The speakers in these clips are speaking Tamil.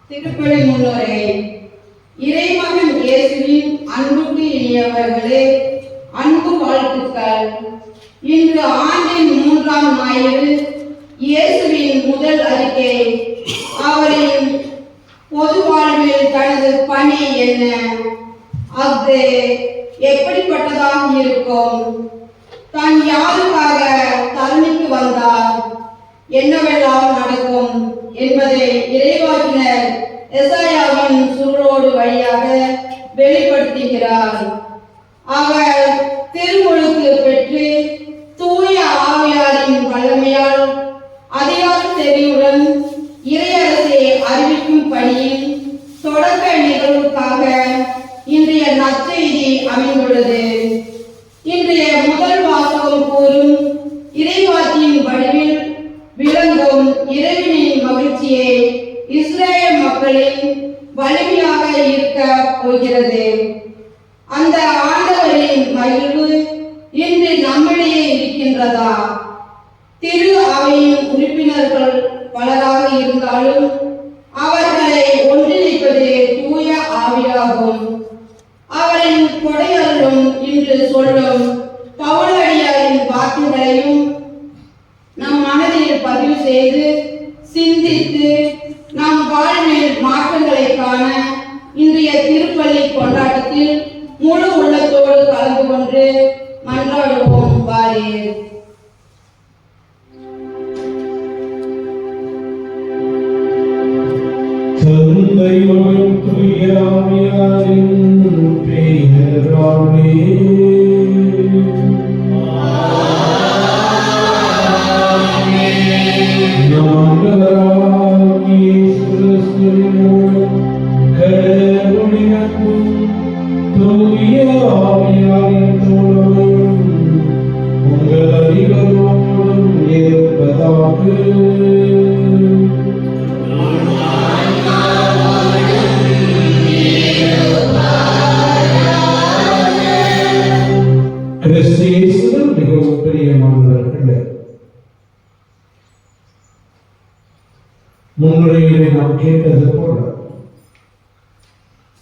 திருப்பலி முன்னுரை. இறைமகன் இயேசுவின் அன்புக்கு இனியவர்களே, அன்பு வாழ்த்துக்கள். இன்று ஆண்டின் 3ஆம் ஞாயிறு இயேசுவின் முதல் அறிக்கை. அவரின் பொது வாழ்வில் தனது பணி என்ன, அது எப்படிப்பட்டதாக இருக்கும், தான் யாருக்காக தரணிக்கு வந்தார், என்னவெல்லாம் நடக்கும் என்பதை இறைவாக்கினர் எசாயாவின் சுருளோடு வழியாக வெளிப்படுத்துகிறார். அவர் திருமுழுக்கு பெற்று தூய ஆவியாரின் வல்லமையால் அதிகார செவியுடன் இறையரசை அறிவிக்கும் பணியில் தொடக்க நிகழ்வுக்காக இன்றைய நற்செய்தி அமைந்துள்ளது. இன்றைய முதல் வாசகம் கூறும் இறைவாக்கின் வடிவில் விளங்கும் இறைவனின் மகிழ்ச்சியை இஸ்ரேல் மக்களின் வலிமையாக இருக்க போகிறது. அந்த ஆண்டவரின் மகிழ்வு இன்று நம்மிடையே இருக்கின்றதா? திரு அவையின் உறுப்பினர்கள் பலராக இருந்தாலும் அவர்களை ஒன்றிணைப்பது தூய ஆவியாகும். அவரின் கொடையர்களும் இன்று சொல்லும் பவுலடியாரின் வாக்குகளையும் நம் மனதில் பதிவு செய்து சிந்தித்து நம் வாழ்வில் மாற்றங்களை காண இன்றைய திருப்பலி கொண்டாட்டத்தில் முழு உள்ளத்தோடு கலந்து கொண்டு மன்றாடுவோம். வாரீர். தந்தை மகன் தூய ஆவியாரின் பெயராலே மிகவும் பிரியமானவர்களே, முன்னுரையிலே நாம் கேட்டது போல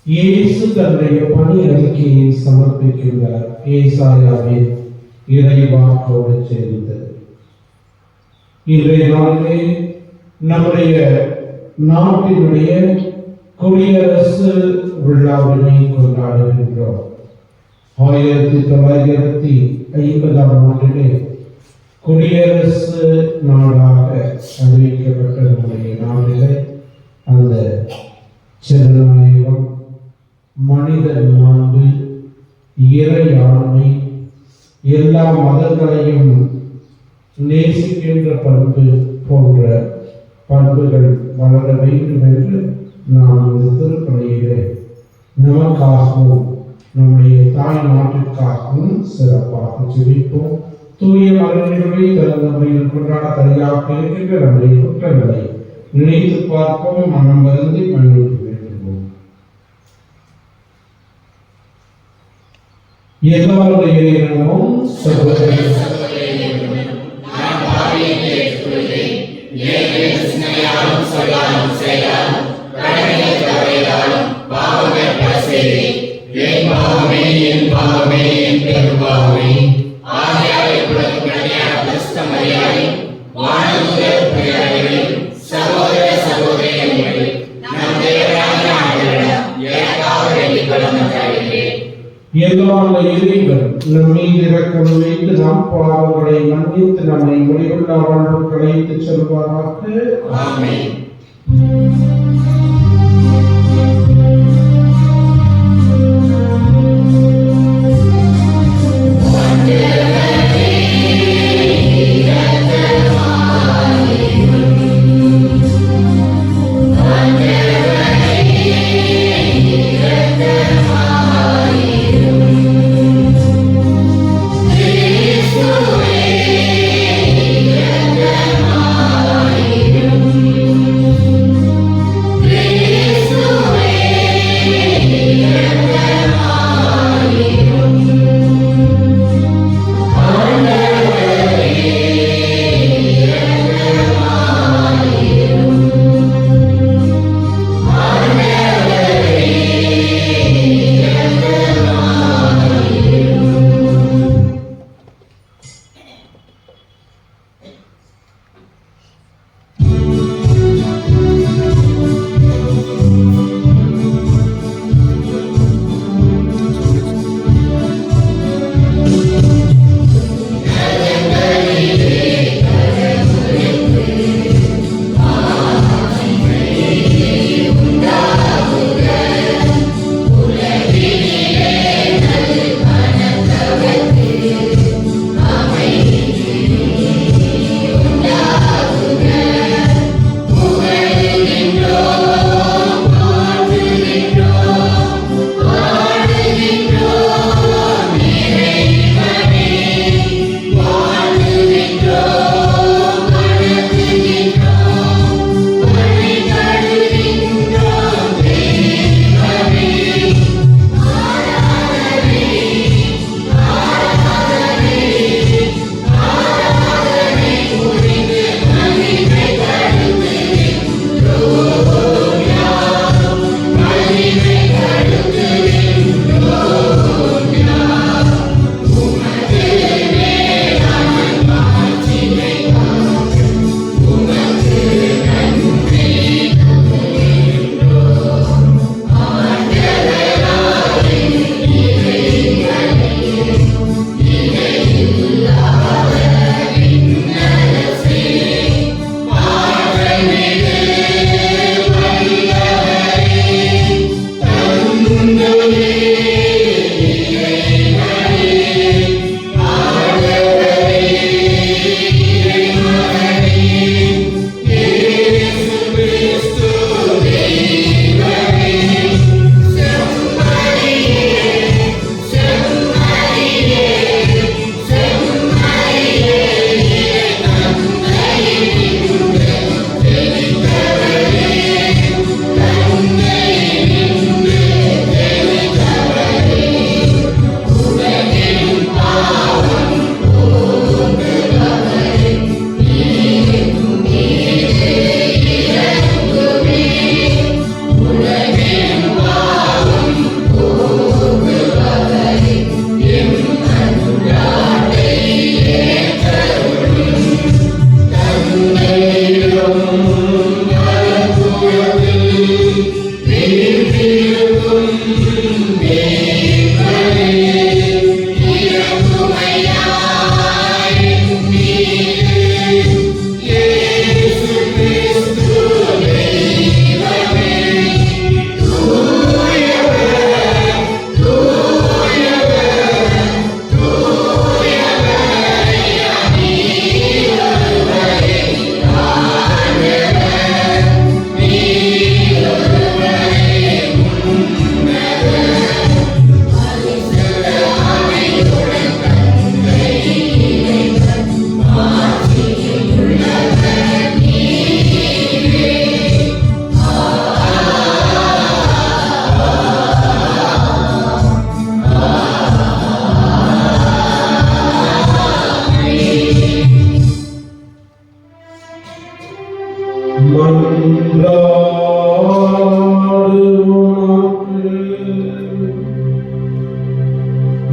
இயேசு தன்னுடைய பணி அறிக்கையை சமர்ப்பிக்கின்றார். ஏசாயாவின் இறைவாக்கோடு சேர்ந்து இன்றைய நாளிலே நம்முடைய நாட்டினுடைய குடியரசு விழாவினை கொண்டாடுகின்றோம். 1950ஆம் ஆண்டிலே குடியரசு நாடாக அறிவிக்கப்பட்ட நம்முடைய நாட்டிலே அந்த ஜனநாயகம், மனித மாண்பு, இறை ஆண்மை, எல்லா மதங்களையும் நேசிக்கின்ற பண்பு போன்ற பண்புகள் வளர வேண்டும் என்று நாம் இந்த திருப்பலியிலே நமக்காகவும் நம்முடைய தாய் நாட்டிற்காகவும் சிறப்பாக ஜெபிப்போம். தூய மகனினுடைய பிறந்த முறையில் கொண்டாட தனியாக இருக்கின்ற நம்முடைய குற்றங்களை நினைத்து பார்ப்போம். மனம் வருந்தி மன்னிக்க வேண்டுவோம். எல்லாருடைய இனமும் நம் மீது இரக்கம் வைத்து நம் பாவங்களை மன்னித்து நம்மை முடிவுள்ள வாழ்வுக்கு அழைத்து செல்வாராக. ஆமென்.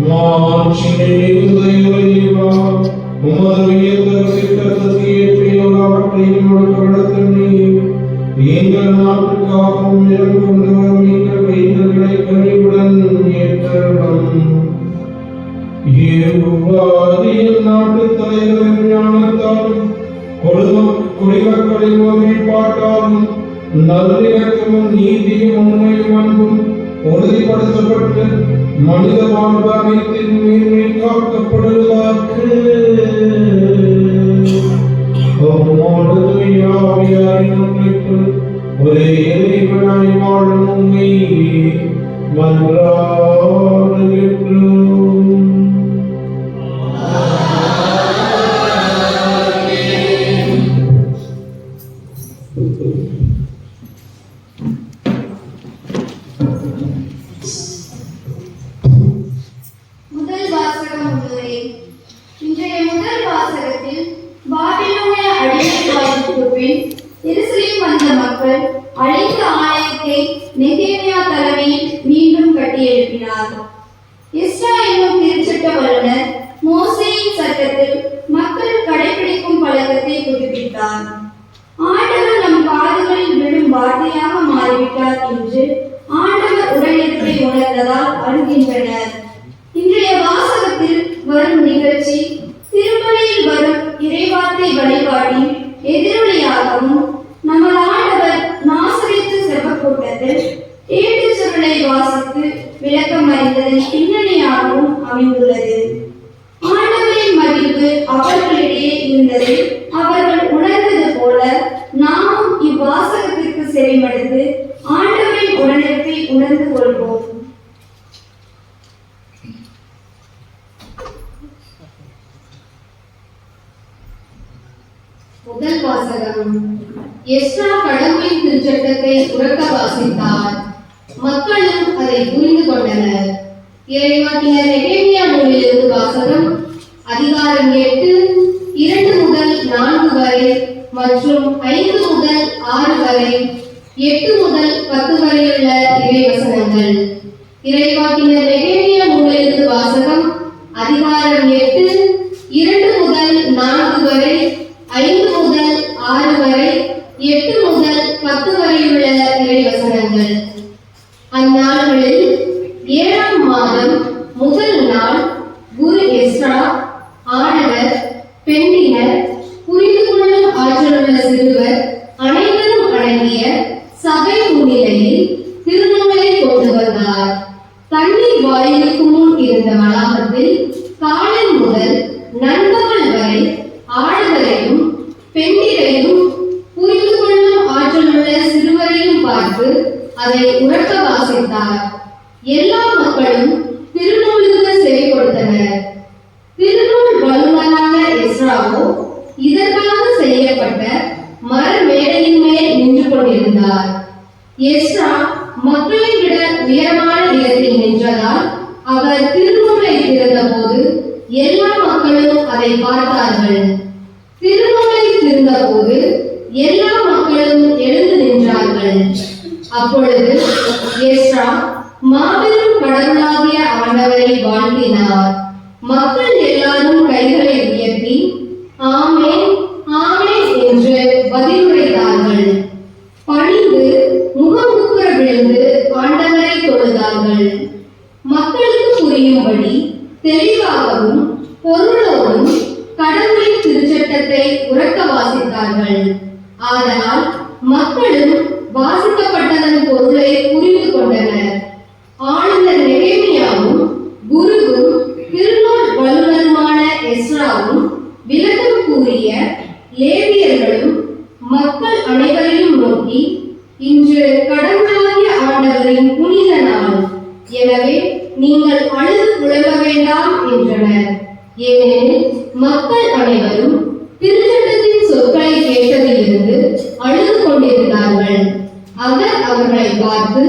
மாட்சிமை மிகுந்த இறைவா, உமது உயர்ந்த திட்டத்தை ஏற்றியவற்றையும் முழுக்கப்படுத்தும் எங்கள் நாட்டுக்காகவும் இடம் கொண்டு வரும் எங்கள் கைகளை கனிவுடன் ஏற்றலும். இவ்வாதியில் நாட்டு தலைவரின் ஞானத்தாலும் குடிமக்களின் ஒருமைப்பாட்டாலும் நல்லிணக்கமும் நீதியும் உண்மையும் அன்பும் உறுதிப்படுத்தப்பட்டு மனித வாழ்வு அனைத்தின் உயிர்மை காக்கப்படுவதற்கு ஒரே இறைவனாய் வாழும் உண்மை மன்றாடுகின்றோம். முதல் வாசகம் முதலே. இன்றைய முதல் வாசகத்தில் பாபிலோனிய அடிமைத்தனத்திற்கு பின் எருசலேம் வந்த மக்கள் அழிந்த ஆலயத்தை நெகேமியா தலைமையில் மீண்டும் கட்டியெழுப்பினார். எஸ்ரா என்னும் திருச்சட்ட வல்லுனர் மோசேயின் சட்டத்தில் மக்கள் கடைபிடிக்கும் பழக்கத்தை புதுப்பித்தார். ஆண்டவர் நம் காதுகளில் விழும் வார்த்தையாக மாறிவிட்டார் என்று ஆண்டவர் உடனிருப்பை உணர்ந்ததால் அழுகின்றனர். இன்றைய வாசகத்தில் வரும் நிகழ்ச்சி திருமலையில் வரும் இறைவார்த்தை வழிபாட்டின் எதிரொலியாகவும் நமது ஆண்டவர் நாசரேத்து செபக்கூட்டத்தில் ஏட்டுச்சொல்லை வாசித்து விளக்கம் அறிந்ததன் பின்னணியாகவும் அமைந்துள்ளது. ஆண்டவரின் மதிப்பு அவர்களிடையே இருந்ததை அவர்கள் உணர்ந்தது போல நாமும் இவ்வாசகத்திற்கு செவிமடுத்து ஆண்டவரின் உடனிருப்பை உணர்ந்து கொள்வோம். முதல் வாசகம். எஸ்ரா கடவுளின் திருச்சட்டத்தை உரக்க வாசித்தார். மக்களும் அதை புரிந்து கொண்டனர். இறைவாக்கினர் நெகேமியா நூலிலிருந்து வாசகம். அதிகாரம் 8 2 முதல் 4 வரை மற்றும் 5 முதல் 6 வரை, 8 முதல் 10 வரையுள்ள இறைவசனங்கள். இறைவாக்கினர் நெகேமியா நூலிலிருந்து வாசகம். அதிகாரம் 8 2 முதல் 4 வரை, 5 முதல் 6 வரை, 8 முதல் 10 வரையுள்ள இறைவசனங்கள். அந்நாள்களில் 7ஆம் மாதம் முதல் நாள் குரு எஸ்ரா ஆடவர், பெண்டினர், புரிந்து கொள்ளும் ஆற்றலுள்ள சிறுவர் அனைவரும் அடங்கிய சபை முன்னிலையில் திருநூலை கொண்டு வந்தார். தண்ணீர் வாயிலுக்கு முன் இருந்த வளாகத்தில் காலை முதல் நண்பகல் வரை ஆடவரையும் பெண்டிரையும் புரிந்து கொள்ளும் ஆற்றலுள்ள சிறுவரையும் பார்த்து அதை உரக்க வாசித்தார். எல்லா மக்களும் திருநூலுக்கு செவி கொடுத்தனர். திருநூல் வல்லுநரான எஸ்ராவோ இதற்காக செய்யப்பட்ட மர மேடையின் மேல் நின்று கொண்டிருந்தார். எஸ்ரா மக்களை விட உயரமான இடத்தில் நின்றதால் அவர் திருநூலை திறந்தபோது எல்லா மக்களும் அதை பார்த்தார்கள். திருநூலை திறந்தபோது எல்லா மக்களும் எழுந்து நின்றார்கள். அப்பொழுது எஸ்ரா மாபெரும் கடவுளாகிய ஆண்டவரை வாழ்த்தினார். மக்கள் எல்லாரும் கைகளை உயர்த்தி ஆமென் ஆமென் என்று பதிலுரைத்தார்கள். பணிந்து முகமுக்குப்புற விழுந்து ஆண்டவரை தொழுதார்கள். மக்களுக்கு புரியும்படி தெளிவாகவும் பொருளோடும் கடவுளின் திருச்சட்டத்தை உரக்க வாசித்தார்கள். ஆதலால் மக்களும் வாசிக்கப்பட்டதன் பொருளை புரிந்து கொண்டனர். ஆளுநர் நெகேமியாவும் குருவும் திருநூல் வல்லுநருமான எஸ்ராவும் விளக்கம் கூறிய லேவியர்களும் மக்கள் அனைவரையும் நோக்கி, இன்று கடவுளாகிய ஆண்டவரின் புனித நாள், எனவே நீங்கள் அழுது புலம்ப வேண்டாம் என்றனர். ஏனெனில் மக்கள் அனைவரும் திருச்சட்டத்தின் சொற்களை கேட்டதிலிருந்து அழுது கொண்டிருந்தார்கள். அவர் அவர்களை பார்த்து,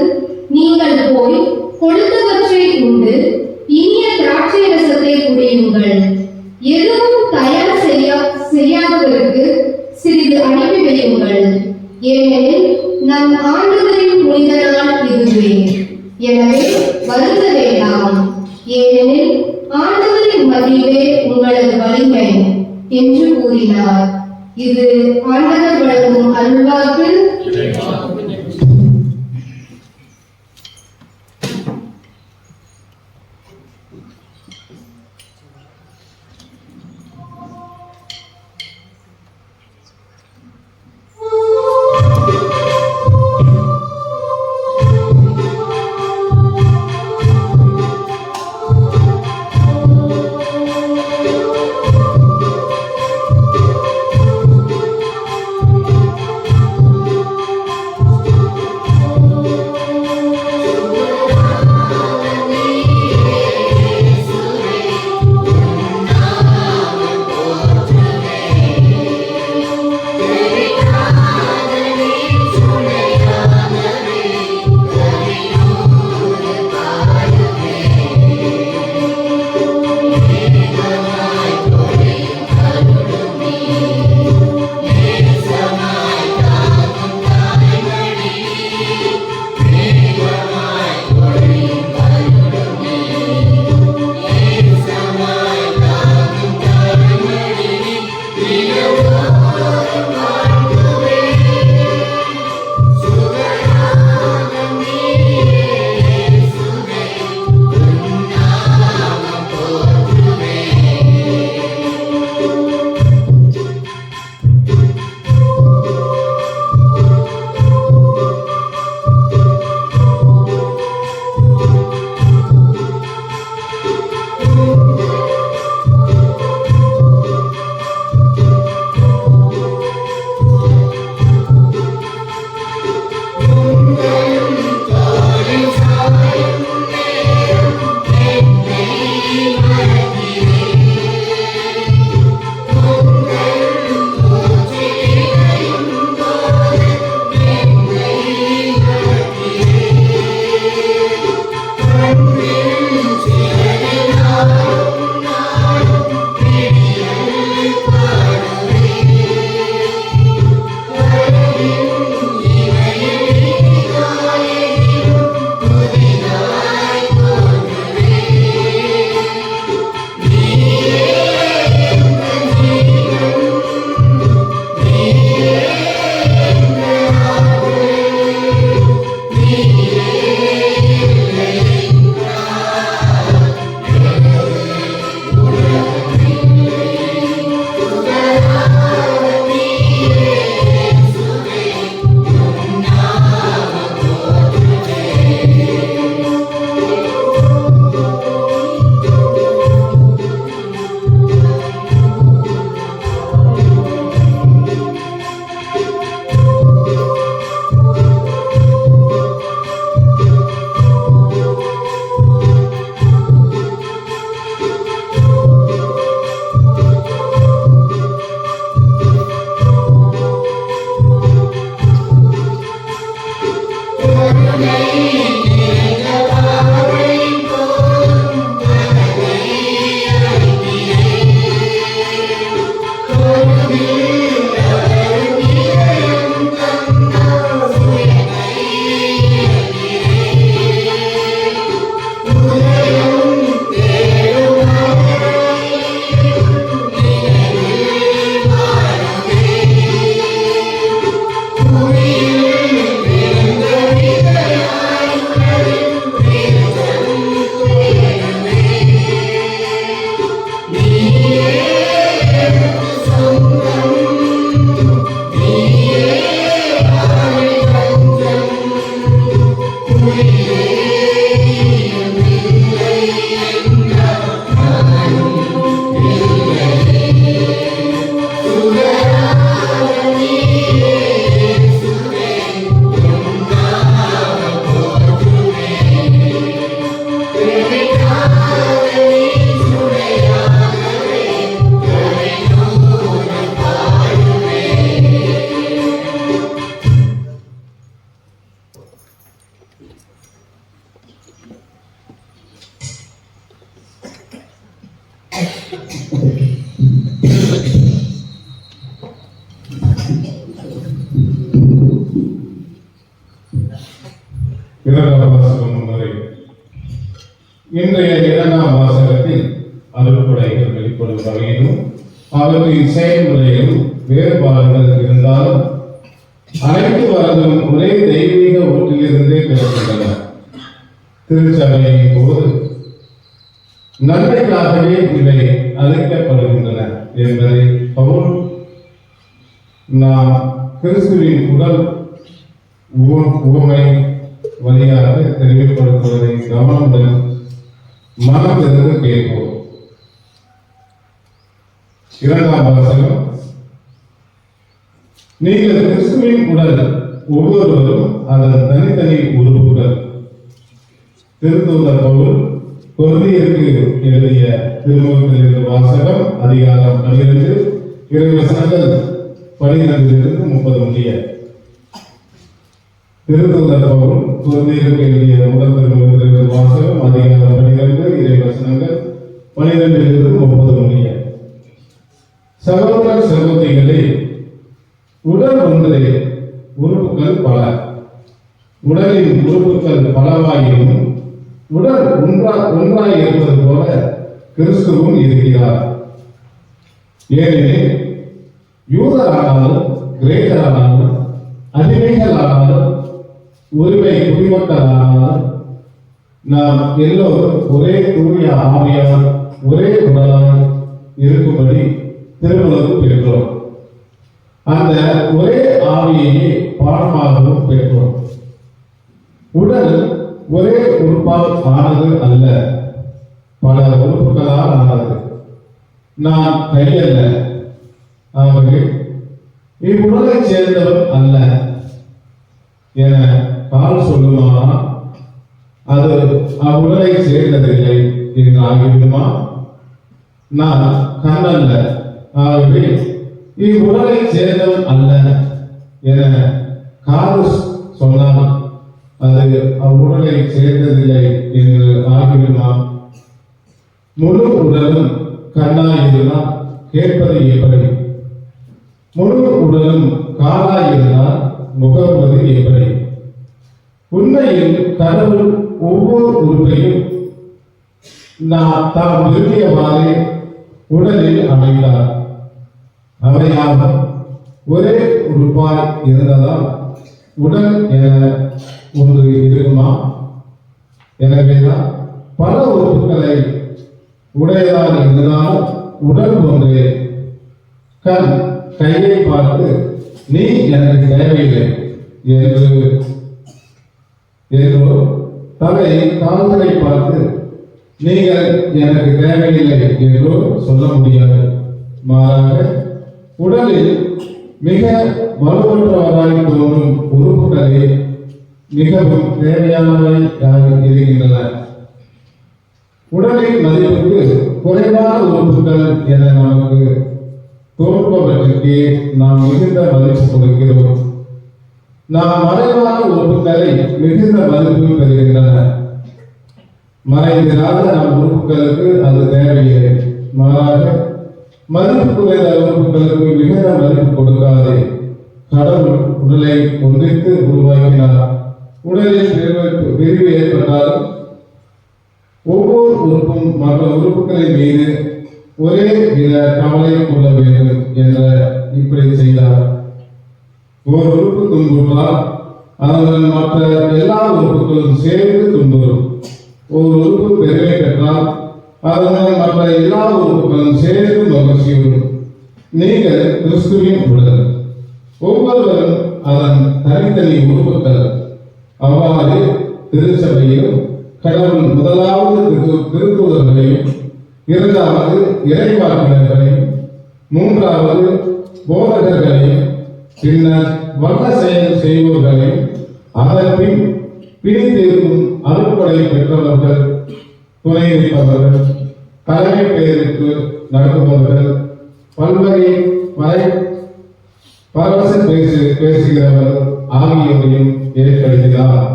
நீங்கள் போய் கொடுத்தவற்றை உண்டு இனிய திராட்சை ரசத்தை குடியுங்கள். எதுவும் தயார் செய்யாதவருக்கு சிறிது அனுப்பி வையுங்கள். ஏனெனில் நம் ஆண்டவரின் புனித நாள் இதுவே. எனவே வருந்த வேண்டாம். ஏனெனில் என்று கூறினார். இது ஆண்டவர் வழங்கும் அருள்வாக்கு. இரண்டாம் வாசகம் முறை. இன்றைய இரண்டாம் வாசகத்தில் அருள்கொடைகள் வெளிப்படும் வகையிலும் அவற்றின் செயல்முறையில் வேறுபாடுகள் இருந்தாலும் அனைத்து வரங்களும் ஒரே தெய்வீக ஊற்றிலிருந்தே பிறக்கின்றன. திருச்சபையின் போது நன்மைக்காகவே இவை அழைக்கப்படுகின்றன என்பதை பவுல் நாம் கிறிஸ்துவின் உடல் உவமை வழியாக தெளிவுபடுத்துவதை கவனமுடன் மனதிலிருந்து கேட்போம். 2ஆம் வசனம், நீங்கள் கிறிஸ்துவின் உடல், ஒவ்வொருவரும் அதன் தனித்தனி உறுப்புகள். திருத்தூதர் பவுல் கொரிந்தியருக்கு எழுதிய திருமுகத்திலிருந்து வாசகம், அதிகாரம் 12, இறைவசனங்கள் 12-30 முடிய. திருத்தூதர் பவுல் கொரிந்தியருக்கு எழுதிய முதல் திருமுகத்திலிருந்து வாசகம், அதிகாரம் 12, இறைவசனங்கள் 12-30 முடிய. சகோதர சகோதரிகளே, உடல் ஒன்றே, உறுப்புகள் பல. உடலின் உறுப்புகள் பலவாயினும் உடல் ஒன்றாய் இருப்பது போல கிறிஸ்துவும் இருக்கிறார். ஏனெனில் யூதரானாலும் கிரேக்கரானாலும் அடிமைகளானாலும் உரிமை குடிமக்களானாலும் நாம் எல்லோரும் ஒரே தூய ஆவியால் ஒரே உடலால் இருக்கும்படி திருமணம் பெற்றோம். அந்த ஒரே ஆவியையே பாடமாகவும் பெற்றோம். உடல் ஒரே உறுப்பால் ஆனது அல்ல, பல உறுப்புகளால் ஆனது. நான் கையல்ல, ஆகவே இவ்வுடலை சேர்ந்தவன் அல்ல என கால் சொல்லுமானால் அது அவ்வுடலை சேர்ந்ததில்லை என்று ஆகிவிடுமா? நான் கண்ணல்ல, ஆகவே இவ்வுடலை சேர்ந்தவன் அல்ல என காது சொன்னால் அது அவ்வுடலை சேர்ந்ததில்லை என்று ஆகிவிடுமா? முழு உடலும் கண்ணாயிருந்தால் கேட்பது எப்படி? முழு உடலும் காலாயிருந்தால் முகர்வது எப்படி? உண்மையில் கடவுள் ஒவ்வொரு உறுப்பையும் தாம் விரும்பியவாறு உடலில் அமைந்தார். அவையாகும் ஒரே உறுப்பாய் இருந்ததால் உடல் என ஒன்று இருக்குமா? எனவேதான் பல உறுப்புகளை உடையதாக இருந்தாலும் உடல் ஒன்றே. கண் கையை பார்த்து நீ எனக்கு தேவையில்லை என்றோ, தலை கால்களை பார்த்து நீங்கள் எனக்கு தேவையில்லை என்றோ சொல்ல முடியாது. மாறாக உடலில் மிக வலுவற்றவராய் தோன்றும் உறுப்புகளே மிகவும் தேவையானவை இருக்கின்றன. உடலின் மதிப்புக்கு குறைவான உறுப்புகள் என நமக்கு தோற்பவற்றுக்கு நாம் மிகுந்த மதிப்பு கொடுக்கிறோம். நாம் மறைவான உறுப்புகளை மிகுந்த மதிப்பு பெறுகின்றன. மறைந்திராத நம் உறுப்புகளுக்கு அது தேவையில்லை. மாறாக மதிப்பு குறைந்த உறுப்புகளுக்கு மிகுந்த மதிப்பு கொடுக்காதே. கடவுள் உடலை ஒன்றித்து உருவாக்கினார். உடலில் பிரிவு ஏற்பட்டாலும் ஒவ்வொரு உறுப்பும் மற்ற உறுப்புகளின் மீது ஒரே வித கவலை கொள்ள வேண்டும் என்ற இப்படி செய்தார். ஒரு உறுப்பு துன்புற்றால் அதன் மற்ற எல்லா உறுப்புகளும் சேர்ந்து துன்புறும். ஒரு உறுப்பு பெருமை பெற்றால் அதனால் மற்ற எல்லா உறுப்புகளும் சேர்ந்து மகிழ்ச்சியுறும். நீங்கள் கிறிஸ்துவின் உடல், ஒவ்வொருவரும் அதன் தனித்தனி உறுப்புகள். அவ்வாறு திருச்சபையிலும் கடவுள் முதலாவது திருத்தூதர்களையும், இரண்டாவது இறைவாக்கினர்களையும், மூன்றாவது போதகர்களையும், பின்னர் வல்ல செயல் செய்வோர்களையும், அதன்பின் பிடித்திருக்கும் அருட்படை பெற்றவர்கள், துணை வைப்பவர்கள், தலைமை பெயருக்கு நடத்துபவர்கள், பல்வகை பரவச பேசுகிறவர் ஆகியோரையும் ஏற்படுத்தினார்.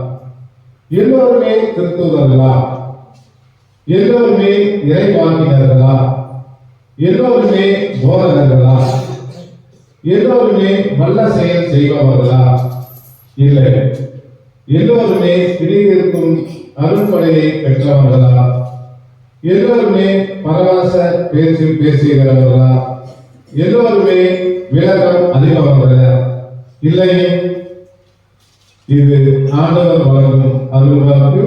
எல்லோருமே திருத்தூதர்களா? எல்லோருமே இறைவாக்கினர்களா? எல்லோருமே போதகர்களா? எல்லோருமே வல்ல செயல் செய்பவர்களா? இல்லை. எல்லோருமே பிடித்திருக்கும் அருட்படையை பெற்றவர்களா? எல்லோருமே பரவச பேசுகிறவர்களா? எல்லோருமே விளக்கம் அதிகமாக இல்லை. இது ஆண்டவர் வழங்கும் அருள்வாக்கு.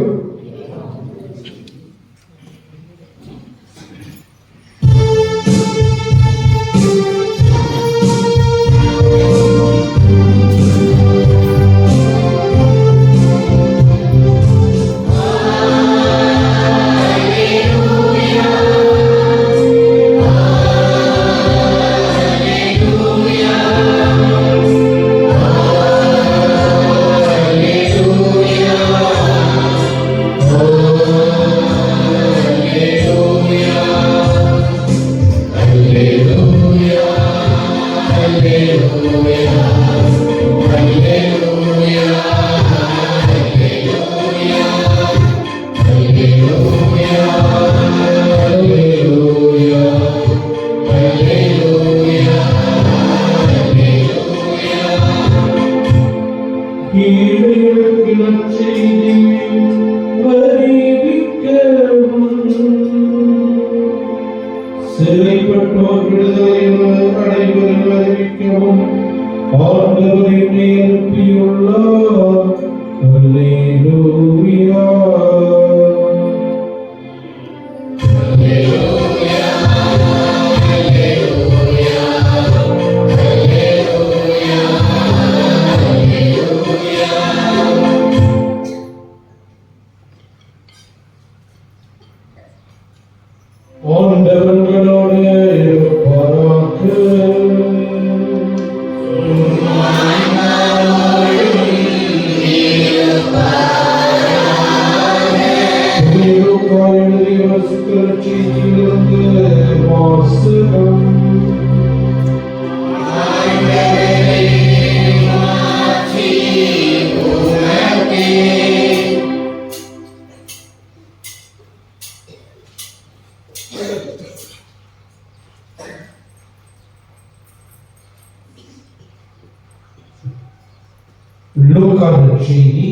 சிறைப்பட்டோர் விடுதலை அனைவரும் அறிவிக்கவும் ஆண்டவர் என்னை அனுப்பியுள்ளார். அல்லேலூயா. ஆண்டவர்களோடு இருப்பாராக. லூக்கா எழுதிய நற்செய்தியிலிருந்து வாசகம். லூக்கா நற்செய்தி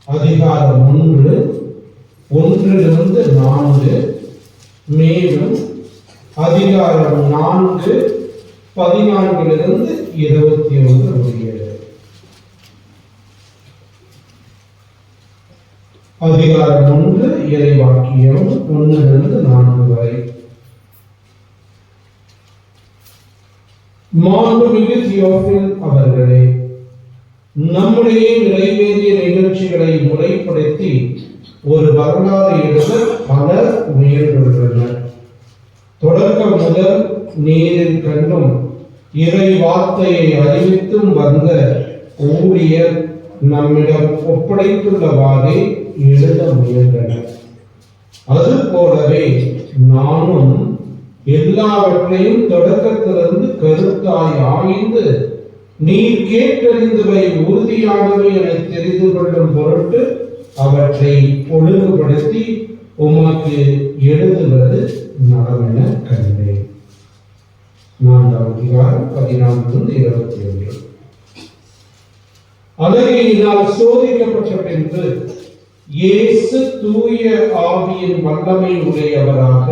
அதிகாரம் 1:1-4, மேலும் அதிகாரம் 4:14-21 முடிகிறது. அதிகாரம் 1 இறைவாக்கியம் 1-4 வரை. மாண்புமிகு தியோஃபில் அவர்களே, நம்முடைய நிறைவேறிய நிகழ்ச்சிகளை முறைப்படுத்தி ஒரு வரலாறு எழுத பலர் முயன்றுள்ளனர். தொடக்கம் முதல் நேரில் கண்டும் இறை வார்த்தையை அறிவித்தும் வந்த ஊழியர் நம்மிடம் ஒப்படைத்துள்ளவாறே எழுத முயன்றனர். அதுபோலவே நானும் எல்லாவற்றையும் தொடக்கத்திலிருந்து கருத்தாய் ஆய்ந்து நீர் கேட்டறிந்தவை உறுதியானவை என தெரிந்து கொள்ளும் பொருட்டு அவற்றை ஒழுங்குபடுத்தி உமக்கு எழுதுவது நலமென கண்டேன். 4:14-21. அழகையினால் சோதிக்கப்பட்ட பின்பு இயேசு தூய ஆவியின் வல்லமை உடையவராக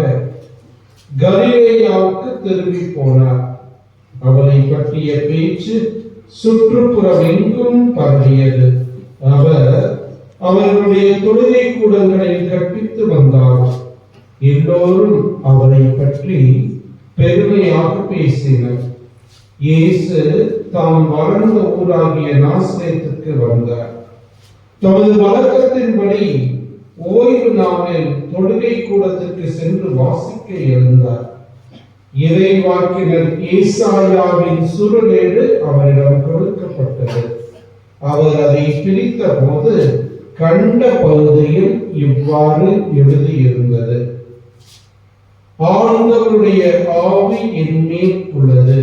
கலிலேயாவுக்கு திரும்பி போனார். அவரை பற்றிய பேச்சு சுற்றுப்புறமெங்கும் பரவியது. அவர் அவர்களுடைய தொழுகை கூடங்களில் கற்பித்து வந்தார். எல்லோரும் அவரை பற்றி பெருமையாக பேசினர். இயேசு தாம் வளர்ந்த ஊராகிய நாசரேத்துக்கு வந்தார். தமது வழக்கத்தின்படி ஓய்வு நாளில் தொழுகை கூடத்திற்கு சென்று வாசிக்க எழுந்தார். இறைவாக்கினர் ஏசாயாவின் சுருளேடு அவரிடம் கொடுக்கப்பட்டது. அவர் அதை பிரித்த போது கண்ட பகுதியில் இவ்வாறு எழுதியிருந்தது: ஆண்டவருடைய ஆவி என் மேல் உள்ளது,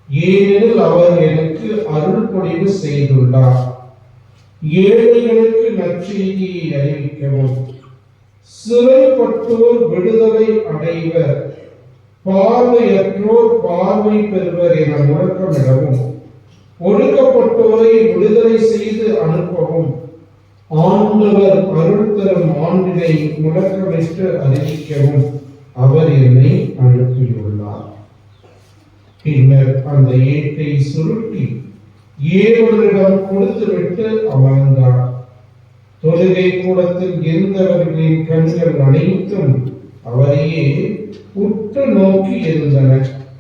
ஏனெனில் அவர் எனக்கு அருள் பொழிவு செய்துள்ளார். ஏழைகளுக்கு நற்செய்தியை அறிவிக்கவும், சிறைப்பட்டோர் விடுதலை அடைவர், பார்வையற்றோர் பார்வை பெறுவர் என முழக்கமிடவும், ஒடுக்கப்பட்டோரை விடுதலை செய்து அனுப்பவும், ஆண்டவர் அருள் தரும் ஆண்டினை முழக்கமிட்டு அறிவிக்கவும் அவர் என்னை அனுப்பியுள்ளார். பின்னர் அந்த ஏட்டை சுருட்டி ஏவரிடம் கொடுத்துவிட்டு அமர்ந்தார். தொழுகை கூடத்தில் இருந்தவர்களின் கண்கள் அனைத்தும் அவரையே உற்று நோக்கி இருந்தன.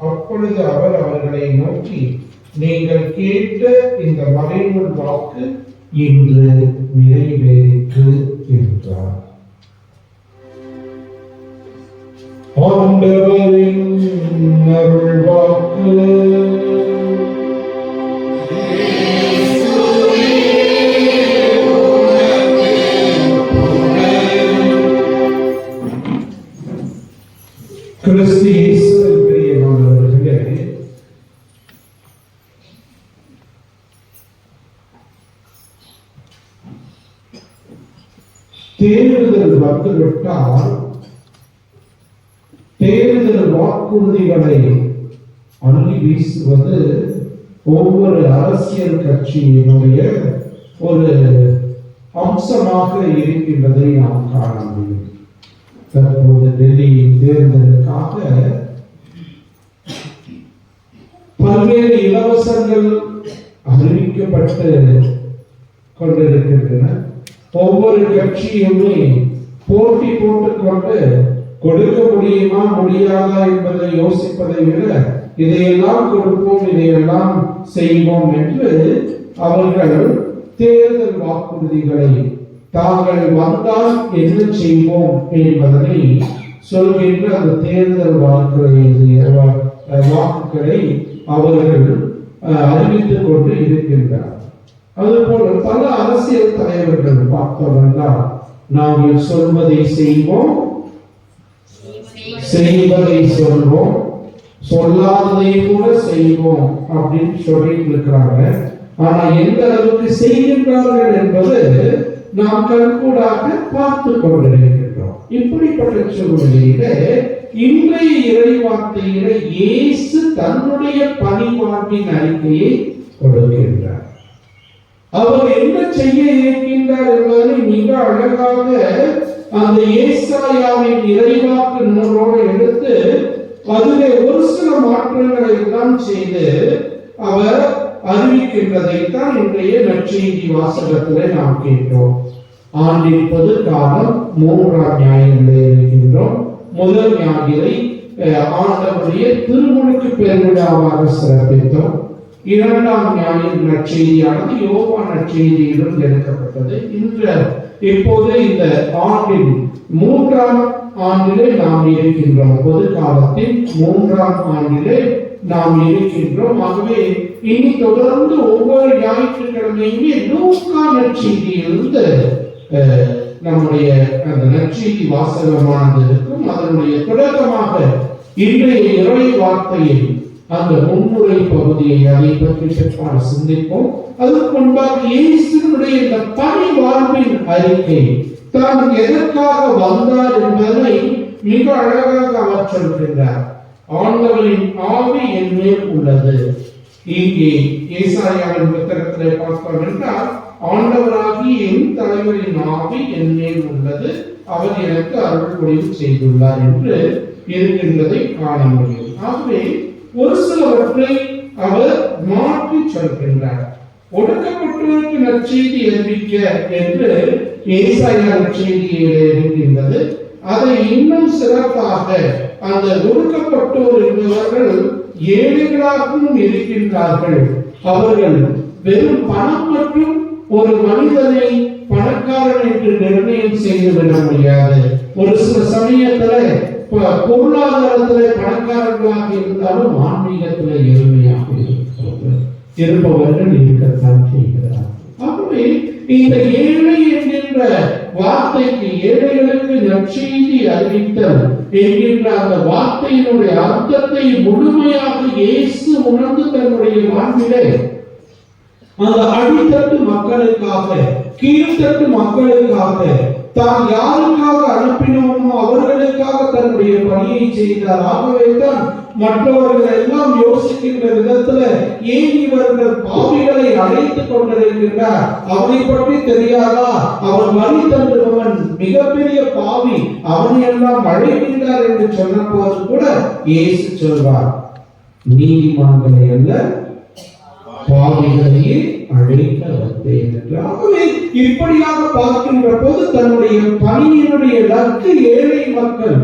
அப்பொழுது அவர் அவர்களை நோக்கி, நீங்கள் கேட்ட இந்த மறைநூல் வாக்கு இன்று நிறைவேறிற்று என்றார். ஆண்டவரின் அருள்வாக்கு. கிறிஸ்து இயேசுவில் பிரியமானவர்களே, தேர்தல் வந்துவிட்டால் தேர்தல் வாக்குறுதிகளை அள்ளி வீசுவது ஒவ்வொரு அரசியல் கட்சியினுடைய ஒரு அம்சமாக இருக்கின்றதை நாம் காண முடியும். தற்போது டெல்லியின் தேர்தலுக்காக பல்வேறு இலவசங்கள் அறிவிக்கப்பட்டு கொண்டிருக்கின்றன. ஒவ்வொரு கட்சியுமே போட்டி போட்டுக்கொண்டு கொடுக்க முடியுமா முடியாதா என்பதை யோசிப்பதை விட இதையெல்லாம் கொடுப்போம் இதையெல்லாம் செய்வோம் என்று அவர்கள் தேர்தல் வாக்குறுதிகளை தாங்கள் வந்தால் என்ன செய்வோம் என்பதனை சொல்கின்ற அந்த தேர்தல் வாக்குகளை அவர்கள் அறிவித்துக் கொண்டு இருக்கின்றனர். அதுபோல பல அரசியல் தலைவர்கள் பார்த்தவர்கள் நாங்கள் சொல்வதை செய்வோம், செய்வதை சொல்வோம், சொல்லாததை கூட செய்வோம் அப்படின்னு சொல்லிட்டு இருக்கிறாங்க. ஆனா எந்த அளவுக்கு செய்கின்றார்கள் என்பது நாம் கண்கூடாக பார்த்து கொண்டிருக்கின்றோம். இப்படிப்பட்ட சூழ்நிலையில இன்றைய இறைவார்த்தையில இயேசு தன்னுடைய பணிவாழ்வின் அறிக்கையை கொடுக்கின்றார். அவர் என்ன செய்ய இருக்கின்றார் என்பதை மிக அழகாக அந்த ஏசாயாவின் இறைவாக்கு நூலோடு எடுத்து அதிலே ஒரு சில மாற்றங்களை எல்லாம் செய்து அவர் அறிவிக்கின்றதைத்தான் இன்றைய நற்செய்தி வாசகத்திலே நாம் கேட்டோம். ஆண்டின் பொது காலம் 3ஆம் ஞாயிறிலே இருக்கின்றோம். முதல் ஞாயிறை ஆண்டவருடைய திருமுழுக்கு பெருவிழாவாக சிறப்பித்தோம். 2ஆம் ஞாயிறு நற்செய்தியானது யோவான் நற்செய்தியிலும் எடுக்கப்பட்டது. இப்போது இந்த ஆண்டின் 3ஆம் ஆண்டிலே நாம் இருக்கின்றோம். பொது காலத்தின் 3ஆம் ஆண்டிலே நாம் இருக்கின்றோம். ஆகவே இனி தொடர்ந்து ஒவ்வொரு ஞாயிற்றுக்கிழமையுமே லூக்கா நற்செய்தியிலிருந்து நம்முடைய அந்த நற்செய்தி வாசகமானது இருக்கும். அதனுடைய தொடக்கமாக இன்றைய இறை வார்த்தையை அந்த முன்னுரை பகுதியை அதை பற்றி சற்றான சிந்திப்போம். அதற்கு முன்பாக இயேசுவினுடைய இந்த பணி வாழ்வின் அறிக்கை தான் எதற்காக வந்தார் என்பதை மிக அழகாக அவர் சொல்கின்றார். ஆண்டவரின் ஆவி என் மேல் உள்ளது. இங்கே ஏசாயாவின் புத்தகத்திலே பார்த்தோம் என்றால் ஆண்டவராகி என் தலைவரின் ஆவி என் மேல் உள்ளது, அவர் எனக்கு அருள் பொழிவு செய்துள்ளார் என்று இருக்கின்றதை காண முடியும். ஆகவே ஒரு சிலவற்றை அவர் மாற்றி சொல்கின்றார். ஒடுக்கப்பட்டவருக்கு நற்செய்தி அறிவிக்க என்று ஏசாயா நற்செய்தியிலே இருக்கின்றது. அதை இன்னும் சிறப்பாக அந்த ஒடுக்கப்பட்டோர் என்பவர்கள் ஏழைகளாகவும் இருக்கின்றார்கள். அவர்கள் வெறும் பணம் மற்றும் ஒரு மனிதனை பணக்காரன் என்று நிர்ணயம் செய்துவிட முடியாது. ஒரு சில சமயத்துல பொருளாதாரத்திலே பணக்காரர்களாக இருந்தாலும் ஆன்மீகத்திலே எளிமையாக இருப்பவர்கள் இருக்கத்தான் செய்கிறார். ஆகவே இந்த ஏழை என்கின்ற வார்த்தைக்கு ஏழைகளுக்கு நற்செய்தி அறிவித்தல் என்கின்ற அந்த வார்த்தையினுடைய அர்த்தத்தை முழுமையாக இயேசு உணர்ந்து தன்னுடைய வாழ்விலே அந்த அடித்தட்டு மக்களுக்காக கீழ்த்தட்டு மக்களுக்காக தான் யாருக்காக அனுப்பினோமோ அவர்களுக்காக தன்னுடைய பணியை செய்தார். ஆகவே தான் மற்றவர்கள் எல்லாம் யோசிக்கின்ற விதத்துல ஏன் இவர்கள் பாவிகளை அழைத்துக் கொண்டிருக்கின்றார், அவனை பற்றி தெரியாதா, அவன் வழி தந்துவன் மிகப்பெரிய பாவி, அவனை எல்லாம் அழைக்கின்றார் என்று சொன்ன போது கூட இயேசு சொல்வார், நீதிமான்களை அல்ல பாவிகளையே அழைக்க வந்தேன் என்று. ஆகவே இப்படியாக பார்க்கின்ற போது தன்னுடைய பணியினுடைய இலக்கு ஏழை மக்கள்,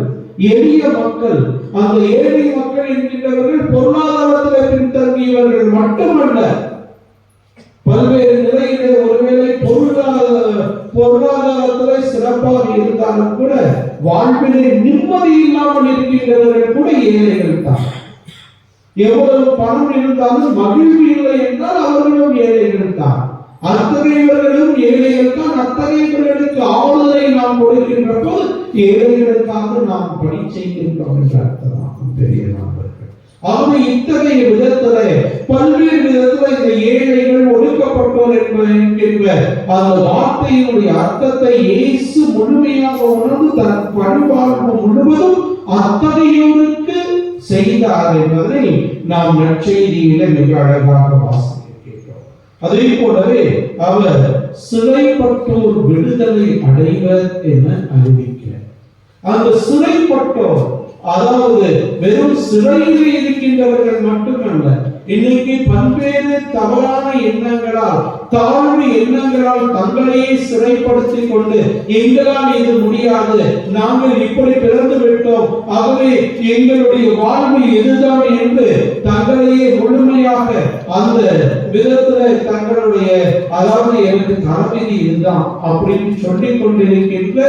எளிய மக்கள். அந்த ஏழை மக்கள் என்கின்றவர்கள் பொருளாதாரத்தில் பின்தங்கியவர்கள் மட்டுமல்ல, பல்வேறு நிலையிலே ஒருவேளை பொருளாதாரத்தில் சிறப்பாக இருந்தாலும் கூட வாழ்விலே நிம்மதி இல்லாமல் இருக்கின்றவர்கள் கூட ஏழைகள் தான். எவ்வளவு பணம் இருந்தாலும் மகிழ்வு இல்லை என்றால் அவர்களும் ஏழைகள் தான். அத்தகையவர்களும் ஏழைகள் தான். அத்தகையவர்களுக்கு ஆறுதலை நாம் கொடுக்கின்ற போது ஏழைகளுக்காக நாம் பணி செய்கின்றோம் என்ற அர்த்தமாகும் பெரிய நண்பர்கள். ஆகவே இத்தகைய விதத்திலே பல்வேறு விதத்தில் இந்த ஏழைகள் ஒடுக்கப்பட்டோர் என்கின்ற அந்த வார்த்தையினுடைய அர்த்தத்தை இயேசு முழுமையாக உணர்ந்து தன் பணிவாழ்வு முழுவதும் அத்தகையோருக்கு செய்தார் என்பதை நாம் நற்செய்தியில மிக அழகாக வாசிக்கிறோம். அதே போலவே அவர் சிறைப்பட்டோர் விடுதலை அடைவர் என அறிவிக்கிறார். அந்த சிறைப்பட்டோர் அதாவது வெறும் சிறையில் இருக்கின்றவர்கள் மட்டுமல்ல, இன்னைக்கு பல்வேறு தவறான எண்ணங்களால், தாழ்வு எண்ணங்களால் தங்களையே சிறைப்படுத்திக் கொண்டு எங்களால் இது முடியாது, நாங்கள் இப்படி பிறந்து விட்டோம், ஆகவே எங்களுடைய வாழ்வு இதுதான் என்று தங்களையே முழுமையாக அந்த விதத்தில் தங்களுடைய அதாவது எனக்கு தலைவிதி இதுதான் அப்படின்னு சொல்லிக் கொண்டிருக்கின்ற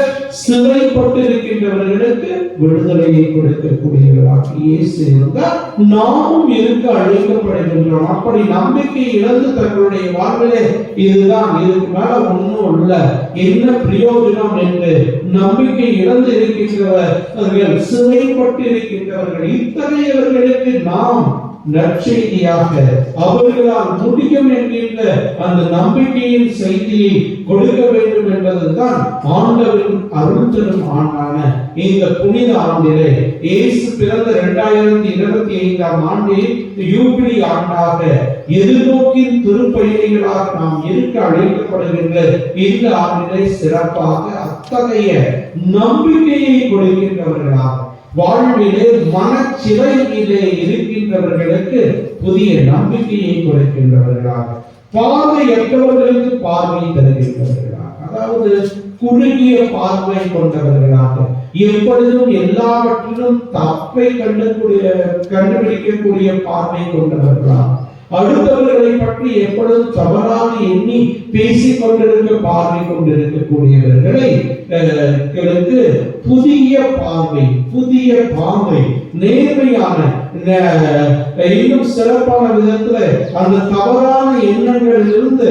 சிறைப்பட்டு இருக்கின்றவர்களுக்கு விடுதலையை கொடுக்கக்கூடியவர்களாக இயேசு இருந்தால் நாமும் இருக்க அழைக்கப்படுகின்றோம். அப்படி நம்பிக்கை இழந்து தங்களுடைய வாழ்விலே இதுதான், இதுக்கு மேல ஒன்றும் இல்லை, என்ன பிரயோஜனம் என்று நம்பிக்கை இழந்து இருக்கின்றவர்கள், சிறைப்பட்டு இருக்கின்றவர்கள், இத்தகையவர்களுக்கு நாம் நற்செய்தியாக அவர்களால் முடியும் என்கின்ற அந்த நம்பிக்கையின் செய்தியை கொடுக்க வேண்டும் என்பதுதான் ஆண்டவரின் அருள் தரும் ஆண்டான இந்த புனித ஆண்டிலே இயேசு பிறந்த 2025ஆம் ஆண்டில் யூபிலி ஆண்டாக எதிர்நோக்கின் திருப்பயணிகளாக நாம் இருக்க அழைக்கப்படுகின்ற இந்த ஆண்டிலே சிறப்பாக அத்தகைய நம்பிக்கையை கொடுக்கின்றவர்களாக வாழ்விலே மனச்சிறையிலே இருக்கின்றவர்களுக்கு புதிய நம்பிக்கையை கொடுக்கின்றவர்களாக, பார்வையற்றவர்களுக்கு பார்வை தருகின்றவர்களாக, அதாவது குறுகிய பார்வை கொண்டவர்களாக, எப்பொழுதும் எல்லாவற்றிலும் தப்பை கண்டுபிடிக்கக்கூடிய பார்வை கொண்டவர்களாக, அடுத்தவர்களை பற்றி எப்பொழுதும் தவறாக எண்ணி பேசிக் கொண்டிருக்க பார்வை கொண்டிருக்கக்கூடியவர்களை புதிய பார்வை நேர்மையான இன்னும் சிறப்பான விதத்துல அந்த தவறான எண்ணங்களிலிருந்து